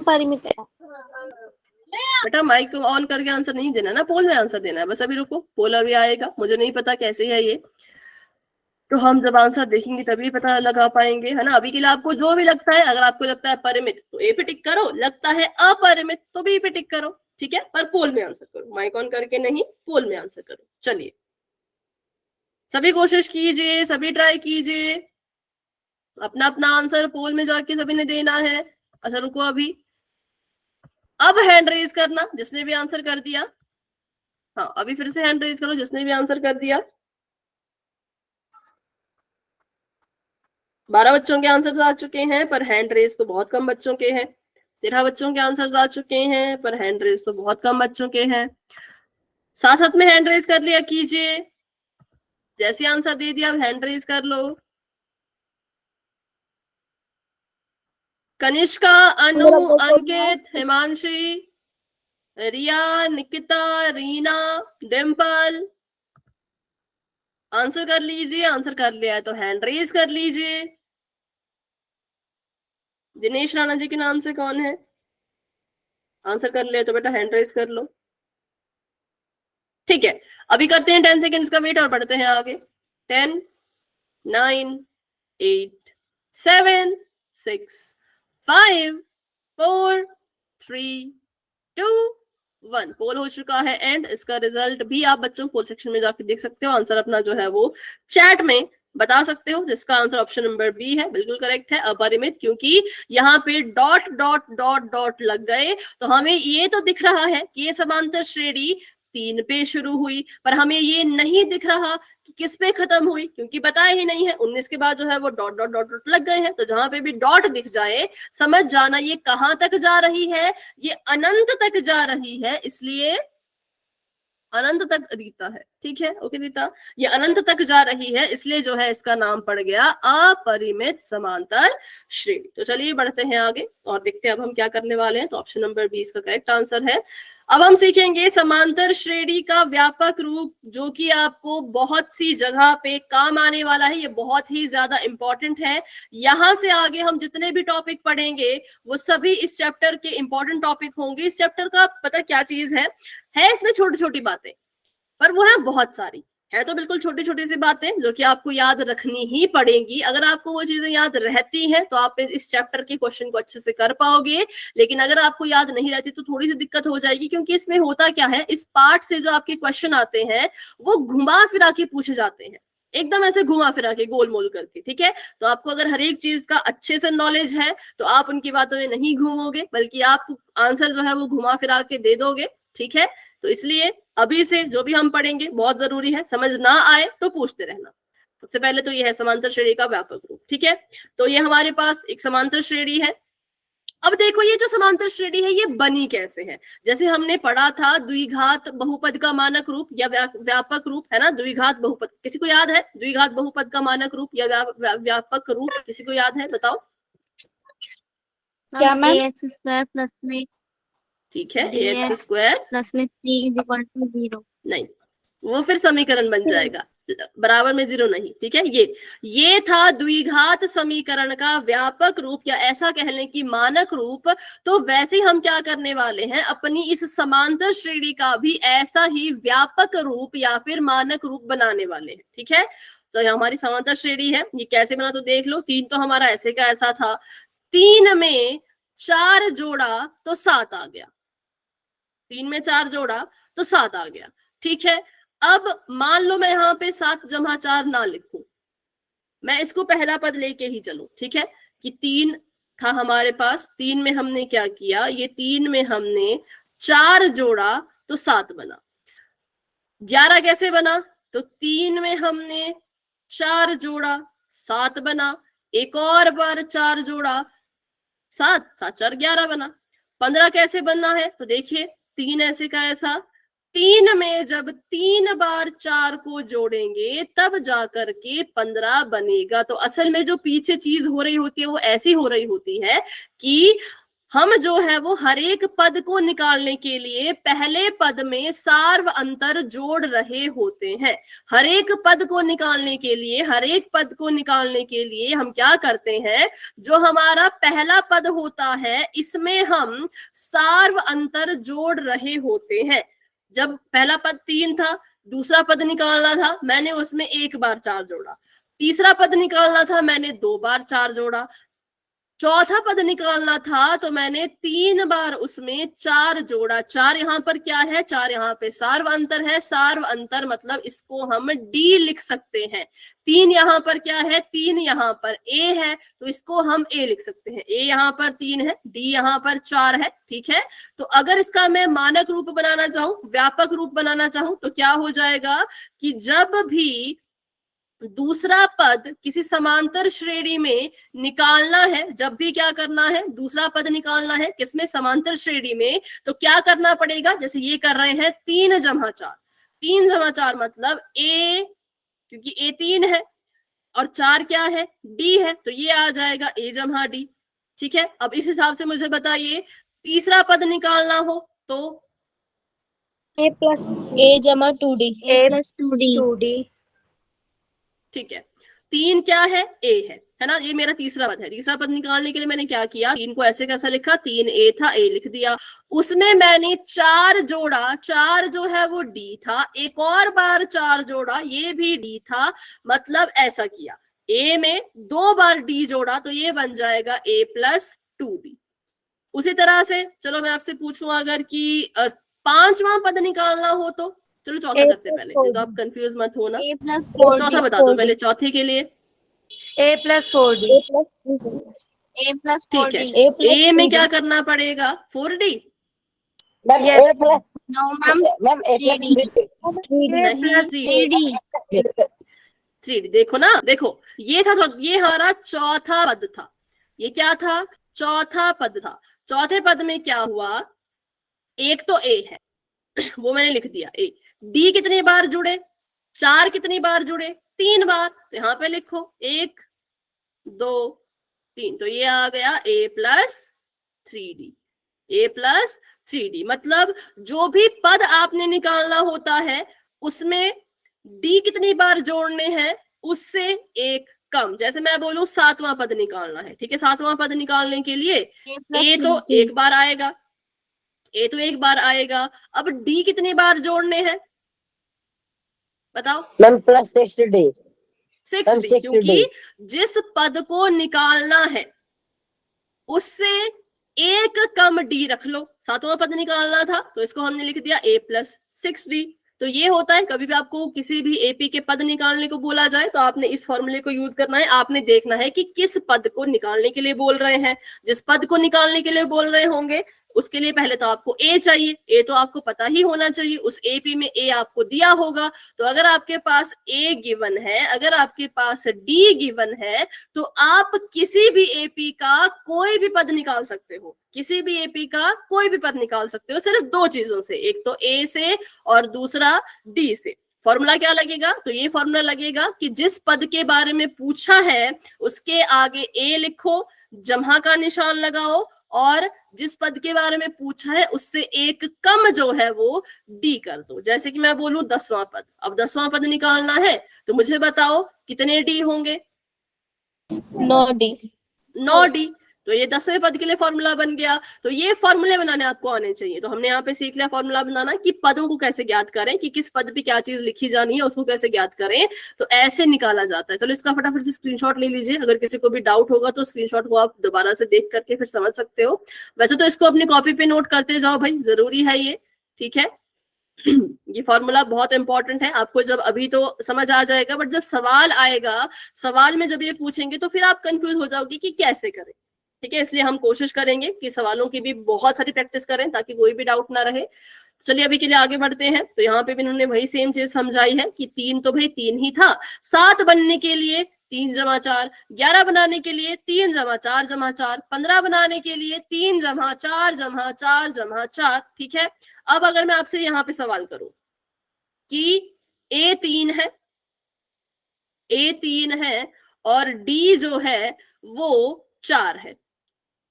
परिमित है। बेटा माइक ऑन करके आंसर नहीं देना ना, पोल में आंसर देना है। बस अभी रुको, पोल अभी आएगा। मुझे नहीं पता कैसे है ये, तो हम जब आंसर देखेंगे तभी पता लगा पाएंगे, है ना। अभी के लिए आपको जो भी लगता है, अगर आपको लगता है परिमित तो ए पे टिक करो, लगता है अपरिमित तो बी पे टिक करो। ठीक है, पर पोल में आंसर करो, माइक ऑन करके नहीं, पोल में आंसर करो। चलिए सभी कोशिश कीजिए, सभी ट्राई कीजिए, अपना अपना आंसर पोल में जाके सभी ने देना है। अच्छा रुको, अभी अब हैंड रेज करना जिसने भी आंसर कर दिया। हाँ अभी फिर से हैंड रेज करो जिसने भी आंसर कर दिया। 12 बच्चों के आंसर्स आ चुके हैं, पर हैंड रेज तो बहुत कम बच्चों के हैं। 13 बच्चों के आंसर्स आ चुके हैं, पर हैंड रेज तो बहुत कम बच्चों के हैं। साथ साथ में हैंड रेज कर लिया कीजिए, जैसे आंसर दे दिया हैंड रेज कर लो। कनिष्का, अनु, अंकित, हिमांशी, रिया, निकिता, रीना, डिम्पल, आंसर कर लीजिए। आंसर कर लिया है तो हैंड रेज कर लीजिए। दिनेश राणा जी के नाम से कौन है? आंसर कर लिया तो बेटा हैंड रेज कर लो। ठीक है, अभी करते हैं 10 सेकेंड्स का वेट और बढ़ते हैं आगे। 10 9 8 7 6 5 4 3 2 1। पोल हो चुका है एंड इसका रिजल्ट भी आप बच्चों पोल सेक्शन में जाकर देख सकते हो। आंसर अपना जो है वो चैट में बता सकते हो, जिसका आंसर ऑप्शन नंबर बी है, बिल्कुल करेक्ट है, अपरिमित। क्योंकि यहाँ पे डॉट डॉट डॉट डॉट लग गए तो हमें ये तो दिख रहा है कि ये समांतर श्रेणी 3 पे शुरू हुई, पर हमें ये नहीं दिख रहा कि किस पे खत्म हुई, क्योंकि बताया ही नहीं है। 19 के बाद जो है वो डॉट डॉट डॉट डॉट लग गए हैं। तो जहां पे भी डॉट दिख जाए समझ जाना ये कहां तक जा रही है, ये अनंत तक जा रही है, इसलिए अनंत तक रीता है। ठीक है, ओके रीता, ये अनंत तक जा रही है, इसलिए जो है इसका नाम पड़ गया अपरिमित समांतर श्रेणी। तो चलिए बढ़ते हैं आगे और देखते हैं अब हम क्या करने वाले हैं। तो ऑप्शन नंबर बी इसका करेक्ट आंसर है। अब हम सीखेंगे समांतर श्रेणी का व्यापक रूप, जो कि आपको बहुत सी जगह पे काम आने वाला है। ये बहुत ही ज्यादा इंपॉर्टेंट है। यहां से आगे हम जितने भी टॉपिक पढ़ेंगे वो सभी इस चैप्टर के इंपॉर्टेंट टॉपिक होंगे। इस चैप्टर का पता क्या चीज है इसमें छोटी छोटी बातें, पर वो है बहुत सारी, है तो बिल्कुल छोटी छोटी सी बातें जो कि आपको याद रखनी ही पड़ेगी। अगर आपको वो चीजें याद रहती हैं तो आप इस चैप्टर के क्वेश्चन को अच्छे से कर पाओगे, लेकिन अगर आपको याद नहीं रहती तो थोड़ी सी दिक्कत हो जाएगी। क्योंकि इसमें होता क्या है, इस पार्ट से जो आपके क्वेश्चन आते हैं वो घुमा फिरा के पूछे जाते हैं, एकदम ऐसे घुमा फिरा के, गोल मोल करके। ठीक है, तो आपको अगर हर एक चीज का अच्छे से नॉलेज है तो आप उनकी बातों में नहीं घूमोगे, बल्कि आप आंसर जो है वो घुमा फिरा के दे दोगे। ठीक है, तो इसलिए अभी से जो भी हम पढ़ेंगे बहुत जरूरी है, समझ ना आए तो पूछते रहना। सबसे पहले तो ये है समांतर श्रेणी का व्यापक रूप। ठीक है, तो ये हमारे पास एक समांतर श्रेणी है। अब देखो ये जो समांतर श्रेणी है ये बनी कैसे है। जैसे हमने पढ़ा था द्विघात बहुपद का मानक रूप या व्यापक रूप, है ना। द्विघात बहुपद किसी को याद है? द्विघात बहुपद का मानक रूप या व्यापक रूप किसी को याद है? बताओ। क्या मैम? ax स्क्वायर प्लस में ठीक है, ax स्क्वायर प्लस में 3 इज इक्वल टू 0। नहीं, वो फिर समीकरण बन जाएगा, बराबर में 0 नहीं। ठीक है, ये था द्विघात समीकरण का व्यापक रूप, या ऐसा कह लें कि मानक रूप। तो वैसे हम क्या करने वाले हैं, अपनी इस समांतर श्रेणी का भी ऐसा ही व्यापक रूप या फिर मानक रूप बनाने वाले हैं। ठीक है, तो ये हमारी समांतर श्रेणी है। ये कैसे बना तो देख लो। 3 तो हमारा ऐसे का ऐसा था, 3 में 4 जोड़ा तो 7 आ गया। 3 में 4 जोड़ा तो 7 आ गया। ठीक है, अब मान लो मैं यहाँ पे 7 जमा 4 ना लिखूं, मैं इसको पहला पद लेके ही चलूं। ठीक है, कि 3 था हमारे पास, 3 में हमने क्या किया, ये 3 में हमने 4 जोड़ा तो 7 बना। 11 कैसे बना, तो 3 में हमने 4 जोड़ा 7 बना, एक और बार 4 जोड़ा 7, 7 4 11 बना। 15 कैसे बनना है, तो देखिए 3 ऐसे का ऐसा, 3 में जब 3 बार 4 को जोड़ेंगे तब जाकर के 15 बनेगा। तो असल में जो पीछे चीज हो रही होती है वो ऐसी हो रही होती है कि हम जो है वो हर एक पद को निकालने के लिए पहले पद में सार्व अंतर जोड़ रहे होते हैं। हर एक पद को निकालने के लिए, हर एक पद को निकालने के लिए हम क्या करते हैं, जो हमारा पहला पद होता है इसमें हम सार्व अंतर जोड़ रहे होते हैं। जब पहला पद 3 था, दूसरा पद निकालना था, मैंने उसमें 1 बार 4 जोड़ा। तीसरा पद निकालना था, मैंने 2 बार 4 जोड़ा। चौथा पद निकालना था तो मैंने 3 बार उसमें 4 जोड़ा। 4 यहाँ पर क्या है, 4 यहाँ पे सार्व अंतर है। सार्व अंतर मतलब इसको हम डी लिख सकते हैं। 3 यहाँ पर क्या है, 3 यहाँ पर ए है तो इसको हम ए लिख सकते हैं। ए यहाँ पर 3 है, डी यहाँ पर 4 है। ठीक है, तो अगर इसका मैं मानक रूप बनाना चाहूं, व्यापक रूप बनाना चाहूं तो क्या हो जाएगा कि जब भी दूसरा पद किसी समांतर श्रेणी में निकालना है, जब भी क्या करना है, दूसरा पद निकालना है किसमें, समांतर श्रेणी में, तो क्या करना पड़ेगा, जैसे ये कर रहे हैं 3 जमा 4। 3 जमा 4 मतलब ए, क्योंकि ए 3 है और 4 क्या है, डी है, तो ये आ जाएगा ए जमा डी। ठीक है, अब इस हिसाब से मुझे बताइए तीसरा पद निकालना हो तो A plus A जमा 2D, A A plus 2D, 2D। ठीक है, 3 क्या है, ए है ना, ये मेरा तीसरा पद है। तीसरा पद निकालने के लिए मैंने क्या किया, 3 को ऐसे कैसा लिखा, 3 ए था, ए लिख दिया। उसमें मैंने 4 जोड़ा, 4 जो है वो डी था, एक और बार 4 जोड़ा, ये भी डी था, मतलब ऐसा किया। ए में 2 बार डी जोड़ा तो ये बन जाएगा ए प्लस 2डी। उसी तरह से चलो मैं आपसे पूछूं अगर कि 5वां पद निकालना हो तो, चलो चौथा करते हैं पहले, तो आप कंफ्यूज मत होना। A plus 4D, चौथा बता दो पहले चौथे के लिए। A plus 4D। A plus ठीक 4D, है, ए में क्या करना पड़ेगा, 4D मैम Yes. ए प्लस no ma'am, मैम ए प्लस नहीं, 3D, 3D। देखो ना, देखो ये था, तो ये हमारा चौथा पद था। ये क्या था, चौथा पद था। चौथे पद में क्या हुआ, एक तो ए है वो मैंने लिख दिया ए। डी कितनी बार जुड़े, 4 कितनी बार जुड़े, 3 बार, तो यहाँ पे लिखो 1 2 3, तो ये आ गया ए प्लस 3D। ए प्लस 3D मतलब जो भी पद आपने निकालना होता है उसमें डी कितनी बार जोड़ने हैं, उससे एक कम। जैसे मैं बोलूं 7वां पद निकालना है, ठीक है, 7वां पद निकालने के लिए A plus ए तो 3D, एक बार आएगा, ए तो एक बार आएगा। अब डी कितनी बार जोड़ने हैं बताओ, मैम प्लस 6D 6D, क्योंकि जिस पद को निकालना है उससे एक कम डी रख लो। 7वां पद निकालना था तो इसको हमने लिख दिया ए प्लस 6D। तो ये होता है, कभी भी आपको किसी भी एपी के पद निकालने को बोला जाए तो आपने इस फॉर्मूले को यूज करना है। आपने देखना है कि किस पद को निकालने के लिए बोल रहे हैं। जिस पद को निकालने के लिए बोल रहे होंगे उसके लिए पहले तो आपको ए चाहिए, ए तो आपको पता ही होना चाहिए, उस एपी में ए आपको दिया होगा। तो अगर आपके पास ए गिवन है, अगर आपके पास डी गिवन है, तो आप किसी भी एपी का कोई भी पद निकाल सकते हो, किसी भी एपी का कोई भी पद निकाल सकते हो, सिर्फ 2 चीजों से, एक तो ए से और दूसरा डी से। फॉर्मूला क्या लगेगा, तो ये फॉर्मूला लगेगा कि जिस पद के बारे में पूछा है उसके आगे ए लिखो, जमा का निशान लगाओ, और जिस पद के बारे में पूछा है उससे एक कम जो है वो डी कर दो। जैसे कि मैं बोलूं 10वां पद, अब 10वां पद निकालना है तो मुझे बताओ कितने डी होंगे, 9D, 9D। तो ये 10वें पद के लिए फॉर्मूला बन गया। तो ये फॉर्मूले बनाने आपको आने चाहिए। तो हमने यहाँ पे सीख लिया फॉर्मूला बनाना कि पदों को कैसे ज्ञात करें, कि किस पद पे क्या चीज लिखी जानी है उसको कैसे ज्ञात करें, तो ऐसे निकाला जाता है। चलो इसका फटाफट से स्क्रीनशॉट ले लीजिए, अगर किसी को भी डाउट होगा तो स्क्रीनशॉट को आप दोबारा से देख करके फिर समझ सकते हो। वैसे तो इसको अपनी कॉपी पे नोट करते जाओ भाई, जरूरी है ये, ठीक है। ये फॉर्मूला बहुत इंपॉर्टेंट है, आपको जब अभी तो समझ आ जाएगा, बट जब सवाल आएगा, सवाल में जब ये पूछेंगे तो फिर आप कंफ्यूज हो जाओगे कि कैसे करें। ठीक है, इसलिए हम कोशिश करेंगे कि सवालों की भी बहुत सारी प्रैक्टिस करें ताकि कोई भी डाउट ना रहे। चलिए अभी के लिए आगे बढ़ते हैं। तो यहाँ पे भी इन्होंने वही सेम चीज समझाई है कि 3 तो भाई 3 ही था, 7 बनने के लिए 3 जमा 4, 11 बनाने के लिए 3 जमा 4 जमा 4, 15 बनाने के लिए 3 जमा 4 जमा 4 जमा 4। ठीक है, अब अगर मैं आपसे यहाँ पे सवाल करूं कि A 3 है, A 3 है और D जो है वो 4 है,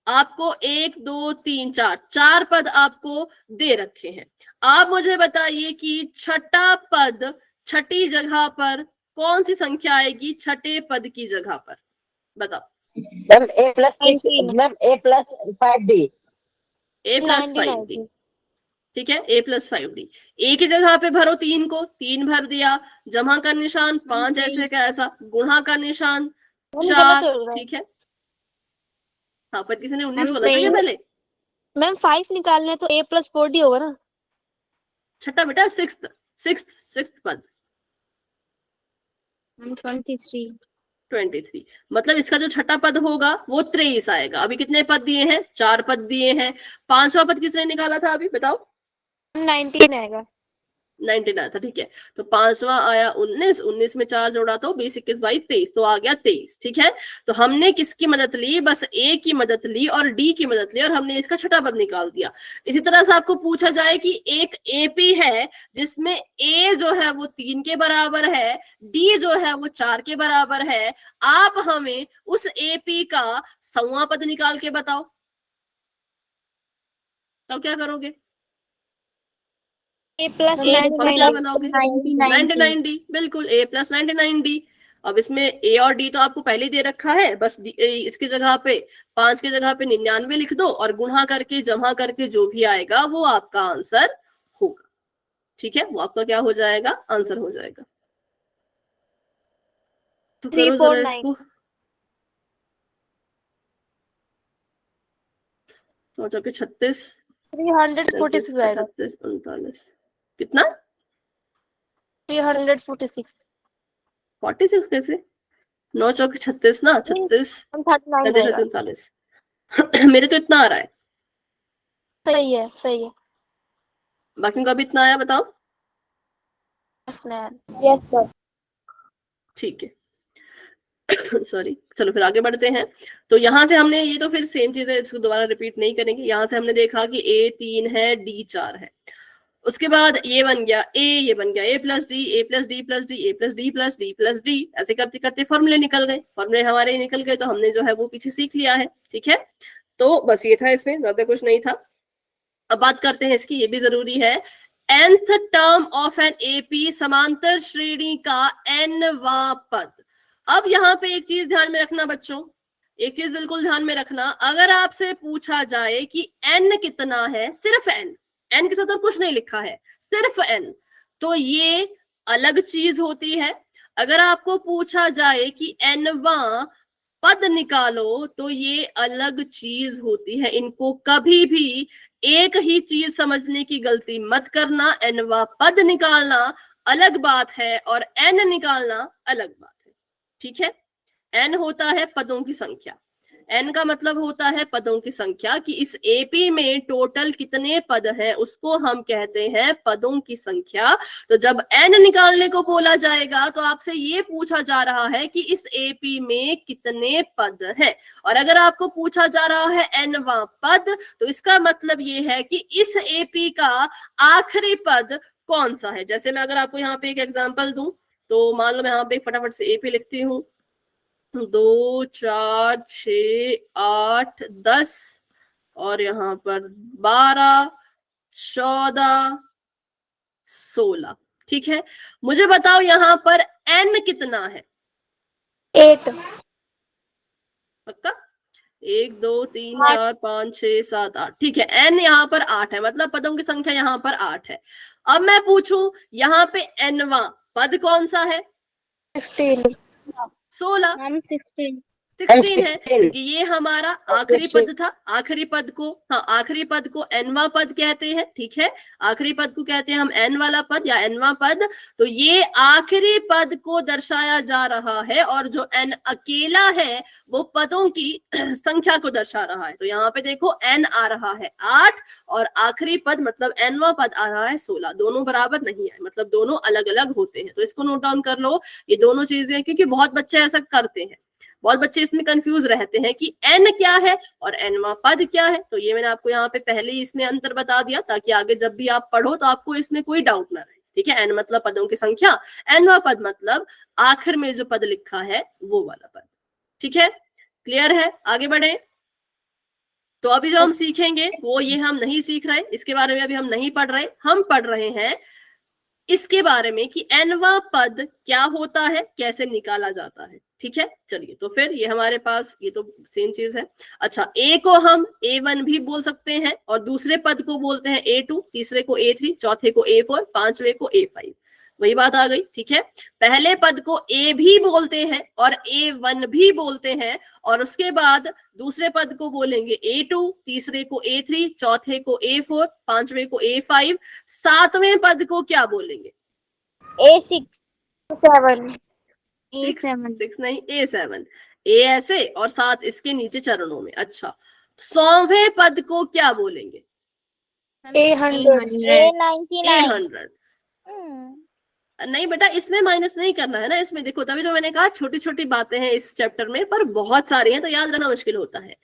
आपको 1 2 3 4 4 पद आपको दे रखे हैं। आप मुझे बताइए कि छठा पद छठी जगह पर कौन सी संख्या आएगी छठे पद की जगह पर, बताओ। Ma'am A+6, ma'am A+5D। A+5D, ठीक है, A+5D। ए की जगह पे भरो 3 को, 3 भर दिया, जमा का निशान 5 ऐसे का ऐसा, गुणा का निशान 4। ठीक है, हाँ, पर किसी ने 19 बोला था क्या पहले? मैम 5 निकालने तो A+4D होगा ना। छठा बेटा सिक्स्थ पद 23। 23, मतलब इसका जो छठा पद होगा वो 23 आएगा। अभी कितने पद दिए हैं? 4 पद दिए हैं। 5वां पद किसने निकाला था अभी बताओ? 19 आएगा। 19 आया था, ठीक है। तो 5वां आया 19, 19 में 4 जोड़ा तो 20 21 22 23, तो आ गया 23। ठीक है, तो हमने किसकी मदद ली? बस ए की मदद ली और डी की मदद ली और हमने इसका छठा पद निकाल दिया। इसी तरह से आपको पूछा जाए कि एक एपी है जिसमें ए जो है वो 3 के बराबर है, डी जो है वो 4 के बराबर है, आप हमें उस एपी का 100वां पद निकाल के बताओ, तो क्या करोगे? क्या बनाओगे? 99D, बिल्कुल A+99D। अब इसमें ए और डी तो आपको पहले दे रखा है, बस इसकी जगह पे 5 की जगह पे 99 लिख दो और गुणा करके जमा करके जो भी आएगा वो आपका आंसर होगा। ठीक है, वो आपका क्या हो जाएगा? आंसर हो जाएगा। तो करो जरा इसको। तो 36 346 आएगा। 38 39 कितना? 346 46 कैसे? 9 चौके 36 ना, 36 39 मेरे तो इतना आ रहा है। सही है, सही है। बाकी का भी इतना आया, बताओ। Yes sir. ठीक है सॉरी, चलो फिर आगे बढ़ते हैं। तो यहाँ से हमने ये तो फिर सेम चीज है, इसको दोबारा रिपीट नहीं करेंगे। यहाँ से हमने देखा कि A 3 है, D 4 है। उसके बाद ये बन गया A, ये बन गया A+D, A+D+D, A+D+D, D+D, ऐसे करते करते फॉर्मूले निकल गए। फॉर्मूले हमारे निकल गए तो हमने जो है वो पीछे सीख लिया है। ठीक है, तो बस ये था, इसमें ज्यादा कुछ नहीं था। अब बात करते हैं इसकी, ये भी जरूरी है। nth term of an AP समांतर श्रेणी का nवां पद। अब यहाँ पे एक चीज ध्यान में रखना बच्चों, एक चीज बिल्कुल ध्यान में रखना। अगर आपसे पूछा जाए कि n कितना है, सिर्फ n के साथ और कुछ नहीं लिखा है, सिर्फ n, तो ये अलग चीज होती है। अगर आपको पूछा जाए कि nवां पद निकालो तो ये अलग चीज होती है। इनको कभी भी एक ही चीज समझने की गलती मत करना। nवां पद निकालना अलग बात है और n निकालना अलग बात है। ठीक है, n होता है पदों की संख्या, n का मतलब होता है पदों की संख्या, कि इस एपी में टोटल कितने पद हैं उसको हम कहते हैं पदों की संख्या। तो जब n निकालने को बोला जाएगा तो आपसे ये पूछा जा रहा है कि इस एपी में कितने पद हैं, और अगर आपको पूछा जा रहा है nवां पद तो इसका मतलब ये है कि इस एपी का आखिरी पद कौन सा है। जैसे मैं अगर आपको यहाँ पे एक एग्जाम्पल दूं, तो मान लो मैं यहाँ पे फटाफट से एपी लिखती हूँ, 2 4 6 8 10 और यहाँ पर 12 14 16। ठीक है, मुझे बताओ यहाँ पर n कितना है? 8। पक्का? 1 2 3 4 5 6 7 8। ठीक है, n यहाँ पर 8 है, मतलब पदों की संख्या यहाँ पर 8 है। अब मैं पूछूं यहाँ पे nवां पद कौन सा है? 16। 16। 16। 16 है 16 क्योंकि ये हमारा आखिरी पद था। आखिरी पद को, हाँ, आखिरी पद को nवां पद कहते हैं, ठीक है। आखिरी पद को कहते हैं हम n वाला पद या nवां पद। तो ये आखिरी पद को दर्शाया जा रहा है और जो n अकेला है वो पदों की संख्या को दर्शा रहा है। तो यहाँ पे देखो n आ रहा है 8 और आखिरी पद मतलब nवां पद आ रहा है 16। दोनों बराबर नहीं है, मतलब दोनों अलग अलग होते हैं। तो इसको नोट डाउन कर लो, ये दोनों चीजें, क्योंकि बहुत बच्चे ऐसा करते हैं, बहुत बच्चे इसमें कंफ्यूज रहते हैं कि n क्या है और nवां पद क्या है। तो ये मैंने आपको यहाँ पे पहले ही इसमें अंतर बता दिया ताकि आगे जब भी आप पढ़ो तो आपको इसमें कोई डाउट ना रहे, ठीक है। n मतलब पदों की संख्या, nवां पद मतलब आखिर में जो पद लिखा है वो वाला पद, ठीक है। क्लियर है? आगे बढ़े। तो अभी जो हम सीखेंगे वो ये हम नहीं सीख रहे, इसके बारे में अभी हम नहीं पढ़ रहे। हम पढ़ रहे हैं इसके बारे में कि nवां पद क्या होता है, कैसे निकाला जाता है, ठीक है। चलिए, तो फिर ये हमारे पास ये तो सेम चीज है। अच्छा, a को हम a1 भी बोल सकते हैं और दूसरे पद को बोलते हैं a2, तीसरे को a3, चौथे को a4, पांचवे को a5। वही बात आ गई, ठीक है। पहले पद को a भी बोलते हैं और a1 भी बोलते हैं और उसके बाद दूसरे पद को बोलेंगे a2, तीसरे को a3, चौथे को a4, पांचवे को a5, सातवें पद को क्या बोलेंगे? A6 7 6 नहीं, A7। A ऐसे और 7 इसके नीचे चरणों में। अच्छा, 100वें पद को क्या बोलेंगे? A99 नहीं बेटा, इसमें माइनस नहीं करना है ना, इसमें देखो, तभी तो मैंने कहा छोटी छोटी बातें हैं इस चैप्टर में, पर बहुत सारी हैं तो याद रखना मुश्किल होता है।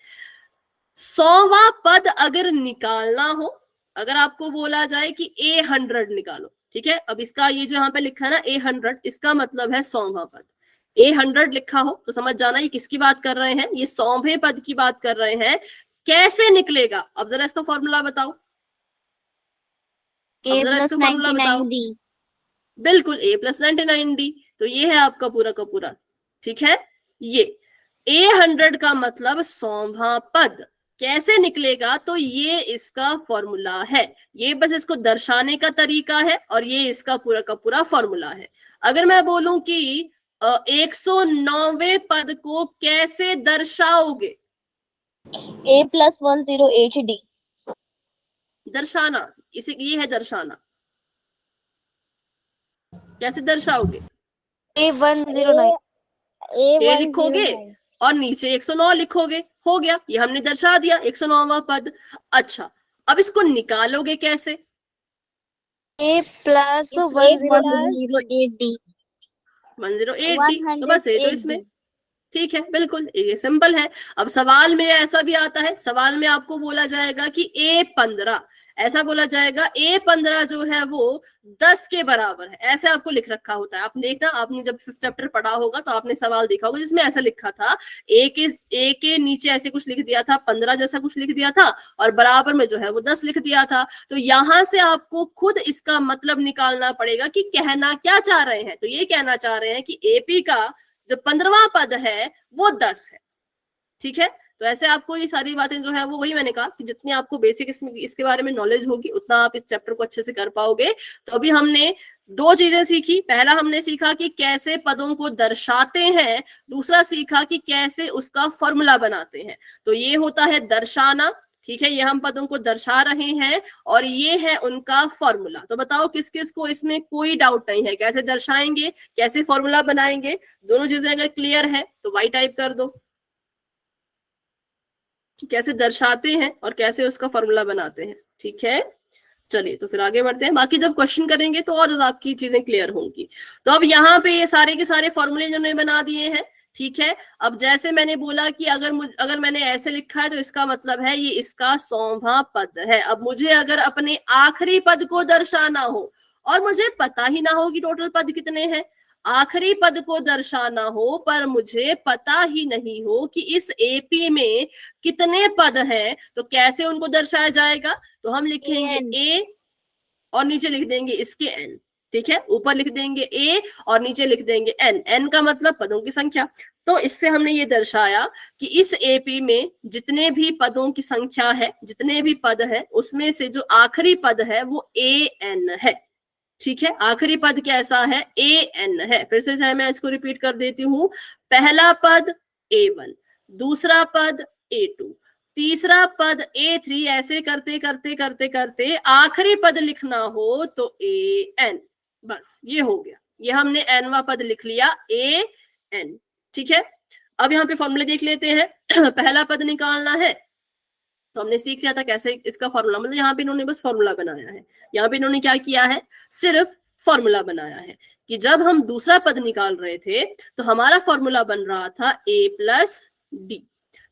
100वां पद अगर निकालना हो, अगर आपको बोला जाए कि A100 निकालो, ठीक है। अब इसका ये जो यहाँ पे लिखा है ना A100, इसका मतलब है 100वां पद। A100 लिखा हो तो समझ जाना ये किसकी बात कर रहे हैं, ये 100वें पद की बात कर रहे हैं। कैसे निकलेगा? अब जरा इसका फॉर्मूला बताओ। अब जरा इसका फॉर्मूला बताओ। बिल्कुल, A+99D। तो ये है आपका पूरा का पूरा, ठीक है। ये A100 का मतलब 100वां पद कैसे निकलेगा, तो ये इसका फॉर्मूला है। ये बस इसको दर्शाने का तरीका है और ये इसका पूरा का पूरा फॉर्मूला है। अगर मैं बोलूं कि 109वें पद को कैसे दर्शाओगे? A+10HD दर्शाना, इसे ये है दर्शाना। कैसे दर्शाओगे? A109 A लिखोगे और नीचे 109 लिखोगे, हो गया, ये हमने दर्शा दिया 109वां पद। अच्छा, अब इसको निकालोगे कैसे? A+108D 108D। तो बस ये तो इसमें ठीक है, बिल्कुल ये सिंपल है। अब सवाल में ऐसा भी आता है, सवाल में आपको बोला जाएगा कि A15, ऐसा बोला जाएगा A15 जो है वो 10 के बराबर है, ऐसे आपको लिख रखा होता है। आपने देखना, आपने जब 5th चैप्टर पढ़ा होगा तो आपने सवाल देखा होगा जिसमें ऐसा लिखा था, ए के नीचे ऐसे कुछ लिख दिया था, 15 जैसा कुछ लिख दिया था और बराबर में जो है वो 10 लिख दिया था। तो यहां से आपको खुद इसका मतलब निकालना पड़ेगा कि कहना क्या चाह रहे हैं। तो ये कहना चाह रहे हैं कि AP का जो 15वां पद है वो 10 है, ठीक है। तो ऐसे आपको ये सारी बातें जो है वो, वही मैंने कहा कि जितनी आपको बेसिक इसके बारे में नॉलेज होगी उतना आप इस चैप्टर को अच्छे से कर पाओगे। तो अभी हमने दो चीजें सीखी। पहला हमने सीखा कि कैसे पदों को दर्शाते हैं, दूसरा सीखा कि कैसे उसका फॉर्मूला बनाते हैं। तो ये होता है दर्शाना, ठीक है, ये हम पदों को दर्शा रहे हैं और ये है उनका फॉर्मूला। तो बताओ किस किस को इसमें कोई डाउट नहीं है, कैसे दर्शाएंगे, कैसे फॉर्मूला बनाएंगे, दोनों चीजें अगर क्लियर है तो वाई टाइप कर दो कि कैसे दर्शाते हैं और कैसे उसका फॉर्मूला बनाते हैं, ठीक है। चलिए, तो फिर आगे बढ़ते हैं। बाकी जब क्वेश्चन करेंगे तो और ज्यादा आपकी चीजें क्लियर होंगी। तो अब यहाँ पे ये सारे के सारे फॉर्मूले जो बना दिए हैं, ठीक है। अब जैसे मैंने बोला कि अगर मैंने ऐसे लिखा है तो इसका मतलब है ये इसका 100वां पद है। अब मुझे अगर अपने आखिरी पद को दर्शाना हो और मुझे पता ही ना हो कि टोटल पद कितने हैं, आखिरी पद को दर्शाना हो पर मुझे पता ही नहीं हो कि इस AP में कितने पद हैं, तो कैसे उनको दर्शाया जाएगा? तो हम लिखेंगे A और नीचे लिख देंगे इसके N, ठीक है। ऊपर लिख देंगे A और नीचे लिख देंगे N। N का मतलब पदों की संख्या। तो इससे हमने ये दर्शाया कि इस AP में जितने भी पदों की संख्या है, जितने भी पद है, उसमें से जो आखिरी पद है वो AN है, ठीक है। आखिरी पद कैसा है? AN है। फिर से चाहे मैं इसको रिपीट कर देती हूँ। पहला पद A1, दूसरा पद A2, तीसरा पद A3, ऐसे करते करते करते करते आखिरी पद लिखना हो तो AN। बस ये हो गया, ये हमने nवा पद लिख लिया AN। ठीक है, अब यहाँ पे फॉर्मूले देख लेते हैं। पहला पद निकालना है तो हमने सीख लिया था कैसे इसका फॉर्मूला, मतलब यहाँ पे इन्होंने बस फॉर्मूला बनाया है। यहाँ पे इन्होंने क्या किया है, सिर्फ फॉर्मूला बनाया है कि जब हम दूसरा पद निकाल रहे थे तो हमारा फॉर्मूला बन रहा था A प्लस D,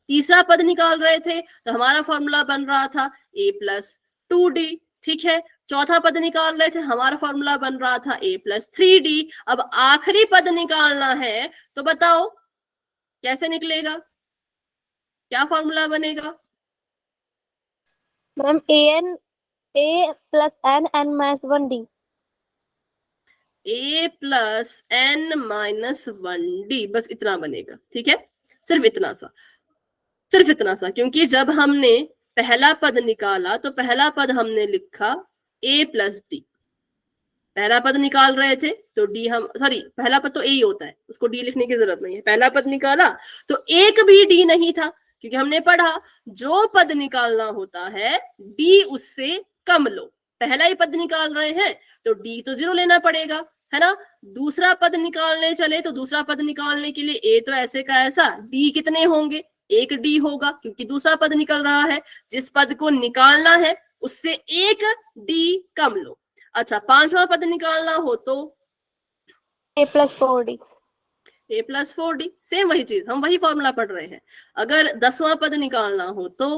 तीसरा पद निकाल रहे थे तो हमारा फॉर्मूला बन रहा था A प्लस 2D। ठीक है, चौथा पद निकाल रहे थे, हमारा फॉर्मूला बन रहा था A प्लस 3D। अब आखिरी पद निकालना है तो बताओ कैसे निकलेगा, क्या फॉर्मूला बनेगा? Ma'am A plus n minus 1D। A plus n minus 1D, बस इतना बनेगा। ठीक है, सिर्फ इतना सा, सिर्फ इतना सा, क्योंकि जब हमने पहला पद निकाला तो पहला पद हमने लिखा A प्लस D। पहला पद निकाल रहे थे तो D हम, सॉरी पहला पद तो A ही होता है, उसको D लिखने की जरूरत नहीं है। पहला पद निकाला तो एक भी D नहीं था, क्योंकि हमने पढ़ा जो पद निकालना होता है D उससे कम लो। पहला ही पद निकाल रहे हैं तो D तो 0 लेना पड़ेगा, है ना। दूसरा पद निकालने चले तो दूसरा पद निकालने के लिए A तो ऐसे का ऐसा, D कितने होंगे, एक D होगा, क्योंकि दूसरा पद निकल रहा है। जिस पद को निकालना है उससे एक D कम लो। अच्छा, पांचवा पद निकालना हो तो A plus 4D। A plus 4D, same वही चीज, हम वही फॉर्मूला पढ़ रहे हैं। अगर 10वां पद निकालना हो तो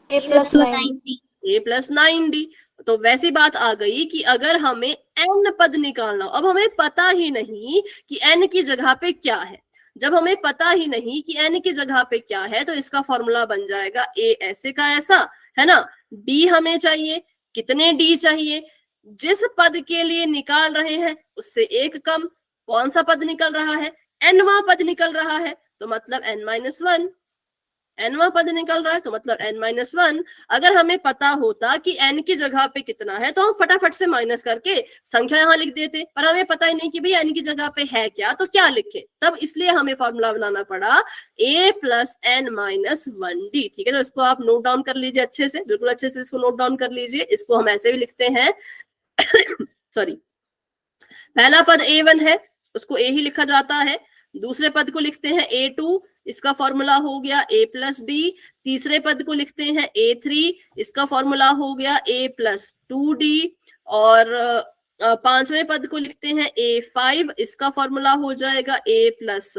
A plus 9D। A plus 9D। तो वैसी बात आ गई कि अगर हमें n पद निकालना हो, अब हमें पता ही नहीं कि n की जगह पे क्या है। जब हमें पता ही नहीं कि n की जगह पे क्या है तो इसका फॉर्मूला बन जाएगा A ऐसे का ऐसा, है ना। D हमें चाहिए, कितने D चाहिए, जिस पद के लिए निकाल रहे हैं उससे एक कम। कौन सा पद निकल रहा है, nवां पद निकल रहा है तो मतलब n-1, nवां पद निकल रहा है तो मतलब n-1। अगर हमें पता होता कि n की जगह पे कितना है तो हम फटाफट से माइनस करके संख्या यहाँ लिख देते, पर हमें पता ही नहीं कि भाई n की जगह पे है क्या, तो क्या लिखे, तब इसलिए हमें फॉर्मूला बनाना पड़ा A प्लस n-1D। ठीक है, तो इसको आप नोट डाउन कर लीजिए अच्छे से, बिल्कुल अच्छे से इसको नोट डाउन कर लीजिए। इसको हम ऐसे भी लिखते हैं सॉरी, पहला पद A1 है उसको A ही लिखा जाता है, दूसरे पद को लिखते हैं A2, इसका फॉर्मूला हो गया A प्लस D। तीसरे पद को लिखते हैं A3, इसका फॉर्मूला हो गया A प्लस 2D। और पांचवें पद को लिखते हैं A5, इसका फॉर्मूला हो जाएगा A प्लस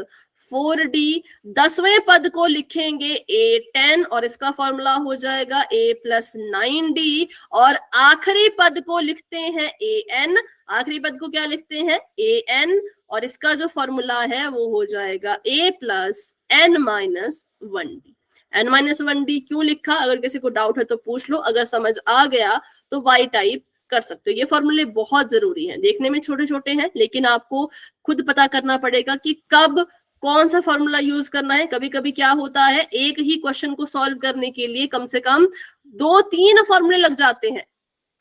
4D। 10वें पद को लिखेंगे A10 और इसका फॉर्मूला हो जाएगा A प्लस 9D। और आखिरी पद को लिखते हैं AN, आखिरी पद को क्या लिखते हैं AN, और इसका जो फॉर्मूला है वो हो जाएगा A प्लस n-1D। n-1D क्यों लिखा, अगर किसी को डाउट है तो पूछ लो, अगर समझ आ गया तो y टाइप कर सकते हो। ये फॉर्मूले बहुत जरूरी हैं, देखने में छोटे छोटे हैं लेकिन आपको खुद पता करना पड़ेगा कि कब कौन सा फॉर्मूला यूज करना है। कभी कभी क्या होता है, एक ही क्वेश्चन को सॉल्व करने के लिए कम से कम 2-3 फॉर्मूले लग जाते हैं,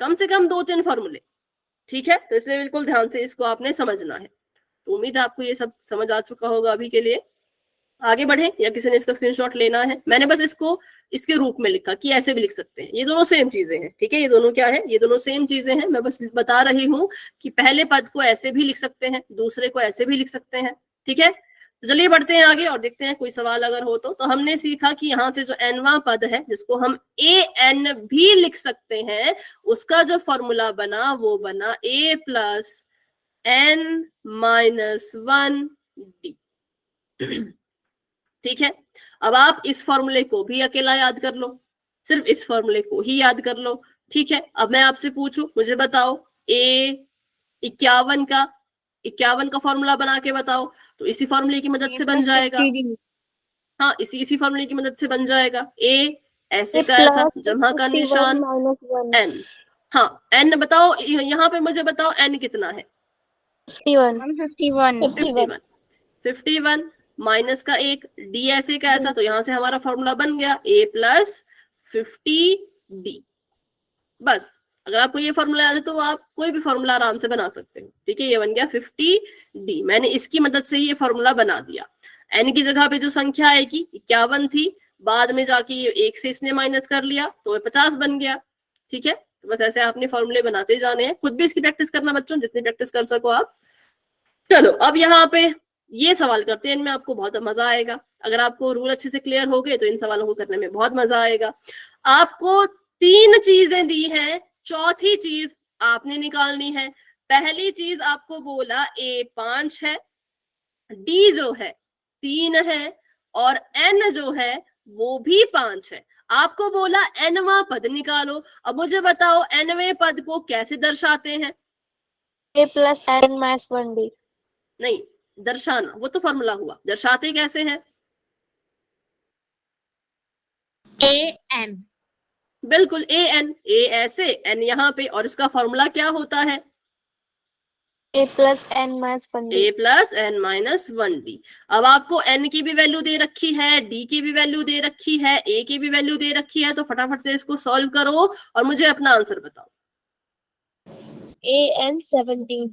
कम से कम 2-3 फॉर्मूले। ठीक है, तो इसलिए बिल्कुल ध्यान से इसको आपने समझना है। तो उम्मीद है आपको ये सब समझ आ चुका होगा। अभी के लिए आगे बढ़े या किसी ने इसका स्क्रीनशॉट लेना है, मैंने बस इसको इसके रूप में लिखा कि ऐसे भी लिख सकते हैं, ये दोनों सेम चीजें हैं। ठीक है, ये दोनों क्या है, ये दोनों सेम चीजें हैं। मैं बस बता रही हूँ कि पहले पद को ऐसे भी लिख सकते हैं, दूसरे को ऐसे भी लिख सकते हैं। ठीक है, तो चलिए बढ़ते हैं आगे और देखते हैं कोई सवाल अगर हो तो हमने सीखा कि यहाँ से जो nवां पद है जिसको हम AN भी लिख सकते हैं, उसका जो फॉर्मूला बना वो बना A प्लस n-1D। ठीक है, अब आप इस फॉर्मूले को भी अकेला याद कर लो, सिर्फ इस फॉर्मूले को ही याद कर लो। ठीक है, अब मैं आपसे पूछूं, मुझे बताओ A51 का फॉर्मूला बना के बताओ, तो इसी फॉर्मूले की मदद से बन जाएगा। हाँ, इसी फॉर्मूले की मदद से बन जाएगा। A ऐसे का ऐसा, जमा का निशान n। हाँ, n बताओ, यहाँ पे मुझे बताओ n कितना है, 51 माइनस का 1, D ऐसे का ऐसा, तो यहाँ से हमारा फॉर्मूला बन गया A प्लस 50D। बस, अगर आपको ये फॉर्मूला याद है तो आप कोई भी फॉर्मूला आराम से बना सकते हो। ठीक है, ये बन गया 50D, मैंने इसकी मदद से ये फॉर्मूला बना दिया। n की जगह पे जो संख्या आएगी 51 थी, बाद में जाके ये 1 से इसने माइनस कर लिया तो ये 50 बन गया। ठीक है, तो बस ऐसे आपने फॉर्मूले बनाते जाने हैं, खुद भी इसकी प्रैक्टिस करना बच्चों, जितनी प्रैक्टिस कर सको आप। चलो अब यहाँ पे ये सवाल करते हैं, इनमें आपको बहुत मजा आएगा। अगर आपको रूल अच्छे से क्लियर हो गए तो इन सवालों को करने में बहुत मजा आएगा। आपको 3 चीजें दी हैं, चौथी चीज आपने निकालनी है। पहली चीज आपको बोला a 5 है, d जो है 3 है और n जो है वो भी 5 है। आपको बोला nवां पद निकालो। अब मुझे बताओ nवें पद को कैसे दर्शाते हैं? a plus n minus 1d। नहीं, दर्शाना वो तो फॉर्मूला हुआ, दर्शाते कैसे हैं? an बिल्कुल an, a ऐसे, n यहाँ पे, और इसका फॉर्मूला क्या होता है? a plus n minus 1d। a plus n minus 1d। अब आपको n की भी वैल्यू दे रखी है, d की भी वैल्यू दे रखी है, a की भी वैल्यू दे रखी है, तो फटाफट से इसको सॉल्व करो और मुझे अपना आंसर बताओ। an 17।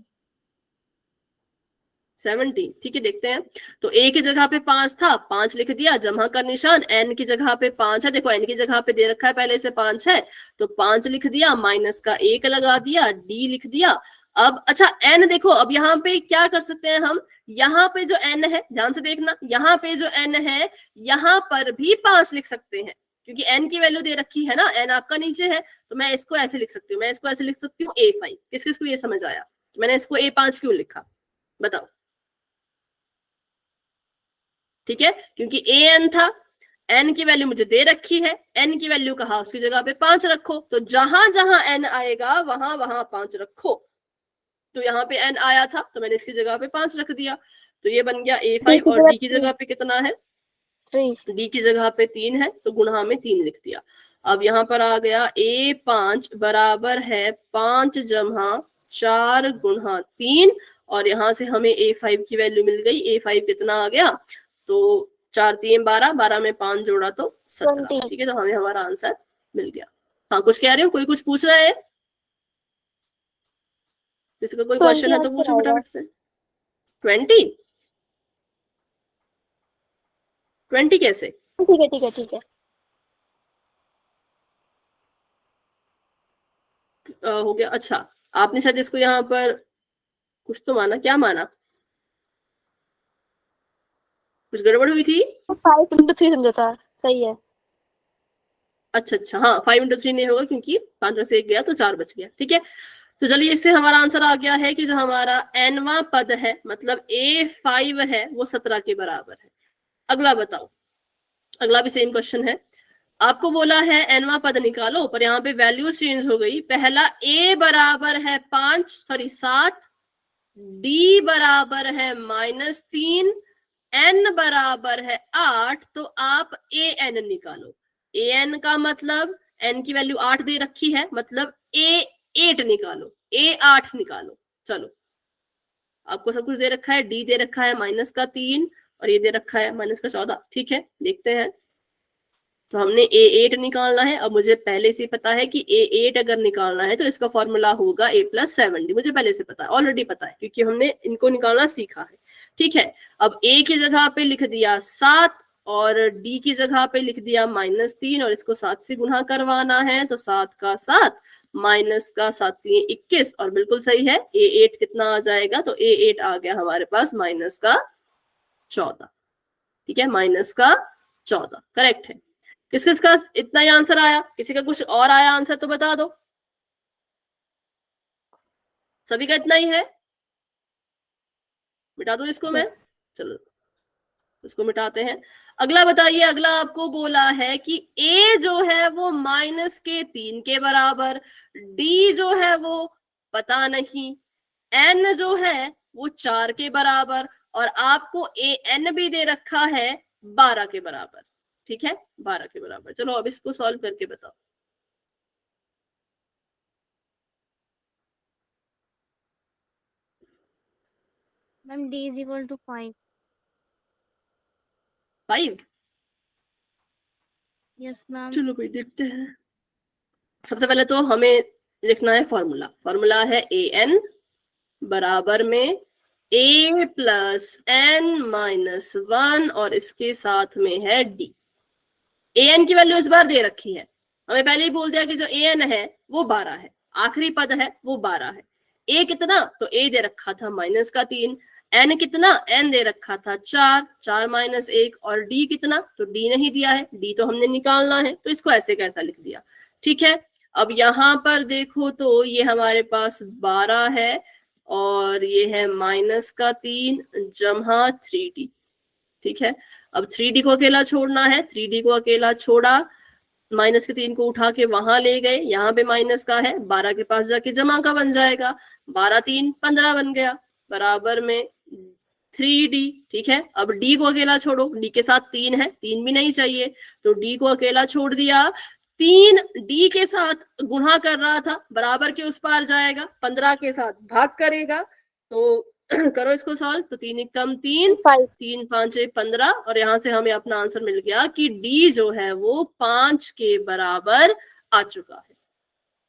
17, ठीक है, देखते हैं। तो a की जगह पे 5 था, 5 लिख दिया, जमा का निशान, n की जगह पे 5 है, देखो n की जगह पे दे रखा है पहले से 5 है, तो 5 लिख दिया, माइनस का 1 लगा दिया, d लिख दिया। अब अच्छा n देखो, अब यहाँ पे क्या कर सकते हैं हम, यहाँ पे जो n है, ध्यान से देखना, यहाँ पे जो n है यहाँ पर भी 5 लिख सकते हैं, क्योंकि n की वैल्यू दे रखी है ना, n आपका नीचे है, तो मैं इसको ऐसे लिख सकती हूँ, मैं इसको ऐसे लिख सकती हूँ a5। किस किस को ये समझ आया? मैंने इसको a5 क्यों लिखा बताओ? ठीक है, क्योंकि an था, n की वैल्यू मुझे दे रखी है, n की वैल्यू कहा उसकी जगह पे 5 रखो, तो जहां जहां n आएगा वहां वहां 5 रखो। तो यहाँ पे n आया था तो मैंने इसकी जगह पे 5 रख दिया, तो ये बन गया a5, और d की जगह पे कितना है? 3। d की जगह पे 3 है, तो गुणा में 3 लिख दिया। अब यहाँ पर आ गया a5 बराबर है 5 जमा 4 गुणा 3, और यहाँ से हमें a5 की वैल्यू मिल गई। a5 कितना आ गया? तो 4 3 12, 12 में 5 जोड़ा तो 17। 20। ठीक है, तो हमें हमारा आंसर मिल गया। हाँ, कुछ कह रहे हो? कोई कुछ पूछ रहा है? किसी का कोई क्वेश्चन है तो पूछो फटाफट से। 20? 20 कैसे? ठीक है ठीक है ठीक है। हो गया। अच्छा, आपने शायद इसको यहाँ पर कुछ तो माना, क्या माना? कुछ गड़बड़ हुई थी? 5 into 3 समझा था, सही है। अच्छा अच्छा, हाँ 5 into 3 नहीं होगा, क्योंकि 5 में से 1 गया तो 4 बच गया। ठीक है, तो चलिए इससे हमारा आंसर आ गया है कि जो हमारा nवां पद है, मतलब a5 है, वो 17 के बराबर है। अगला बताओ, अगला भी सेम क्वेश्चन है। आपको बोला है nवां पद निकालो, पर यहाँ पे वैल्यू चेंज हो गई। पहला a बराबर है 7, d बराबर है -3, n बराबर है 8, तो आप an निकालो। an का मतलब n की वैल्यू 8 दे रखी है, मतलब a8 निकालो, a8 निकालो। चलो, आपको सब कुछ दे रखा है, d दे रखा है -3 और ये दे रखा है -14। ठीक है, देखते हैं। तो हमने a8 निकालना है। अब मुझे पहले से पता है कि a8 अगर निकालना है तो इसका फॉर्मूला होगा a + 7d। मुझे पहले से पता है, ऑलरेडी पता है, क्योंकि हमने इनको निकालना सीखा है। ठीक है, अब a की जगह पे लिख दिया 7 और d की जगह पे लिख दिया -3, और इसको 7 से गुणा करवाना है, तो 7 का 7 माइनस का 7 × 21, और बिल्कुल सही है। a8 कितना आ जाएगा? तो a8 आ गया हमारे पास -14। ठीक है, -14 करेक्ट है। किस किस का इतना ही आंसर आया? किसी का कुछ और आया आंसर तो बता दो। सभी का इतना ही है? मिटा दूं इसको मैं? चलो इसको मिटाते हैं। अगला बताइए, अगला आपको बोला है कि a जो है वो -3 के बराबर, d जो है वो पता नहीं, n जो है वो 4 के बराबर, और आपको an भी दे रखा है 12 के बराबर। ठीक है, 12 के बराबर। चलो अब इसको सॉल्व करके बताओ। Ma'am d = 5। 5? Yes ma'am. चलो भाई देखते हैं। सबसे पहले तो हमें लिखना है फॉर्मूला। फॉर्मूला है an बराबर में a प्लस n माइनस 1 और इसके साथ में है d। an की वैल्यू इस बार दे रखी है, हमें पहले ही बोल दिया कि जो an है वो 12 है, आखिरी पद है वो 12 है। a कितना, तो a दे रखा था माइनस का 3, n कितना, n दे रखा था 4, 4 माइनस 1, और d कितना, तो d नहीं दिया है, d तो हमने निकालना है, तो इसको ऐसे कैसा लिख दिया। ठीक है, अब यहाँ पर देखो तो ये हमारे पास 12 है और ये है माइनस का 3 जमा 3d। ठीक है, अब 3d को अकेला छोड़ना है, 3d को अकेला छोड़ा, माइनस के 3 को उठा के वहां ले गए, यहाँ पे माइनस का है, 12 के पास जाके जमा का बन जाएगा, 12 3 15 बन गया, बराबर में 3d। ठीक है, अब d को अकेला छोड़ो, d के साथ 3 है, 3 भी नहीं चाहिए, तो d को अकेला छोड़ दिया, 3 d के साथ गुणा कर रहा था, बराबर के उस पार जाएगा, 15 के साथ भाग करेगा, तो करो इसको सॉल्व, तो 3 एक कम 3, 3 5 15, और यहाँ से हमें अपना आंसर मिल गया कि d जो है वो 5 के बराबर आ चुका है।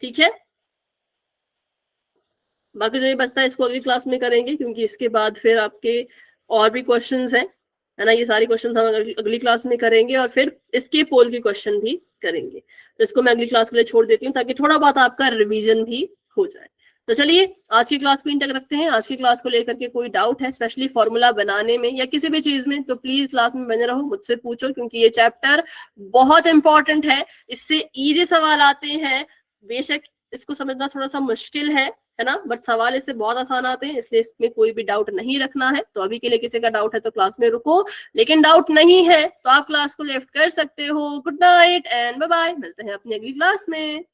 ठीक है, बाकी जो ये बचता है इसको अगली क्लास में करेंगे, क्योंकि इसके बाद फिर आपके और भी क्वेश्चंस हैं, है ना, ये सारी क्वेश्चंस हम अगली क्लास में करेंगे, और फिर इसके पोल के क्वेश्चन भी करेंगे। तो इसको मैं अगली क्लास के लिए छोड़ देती हूँ ताकि थोड़ा बहुत आपका रिवीजन भी हो जाए। तो चलिए आज की क्लास को इन तक रखते हैं। आज की क्लास को लेकर के कोई डाउट है स्पेशली फॉर्मूला बनाने में या किसी भी चीज में, तो प्लीज क्लास में बने रहो, मुझसे पूछो, क्योंकि ये चैप्टर बहुत इंपॉर्टेंट है, इससे इजी सवाल आते हैं। बेशक इसको समझना थोड़ा सा मुश्किल है ना, बट सवाल इससे बहुत आसान आते हैं, इसलिए इसमें कोई भी डाउट नहीं रखना है। तो अभी के लिए किसी का डाउट है तो क्लास में रुको, लेकिन डाउट नहीं है तो आप क्लास को लेफ्ट कर सकते हो। Good night and bye bye, मिलते हैं अपनी अगली क्लास में।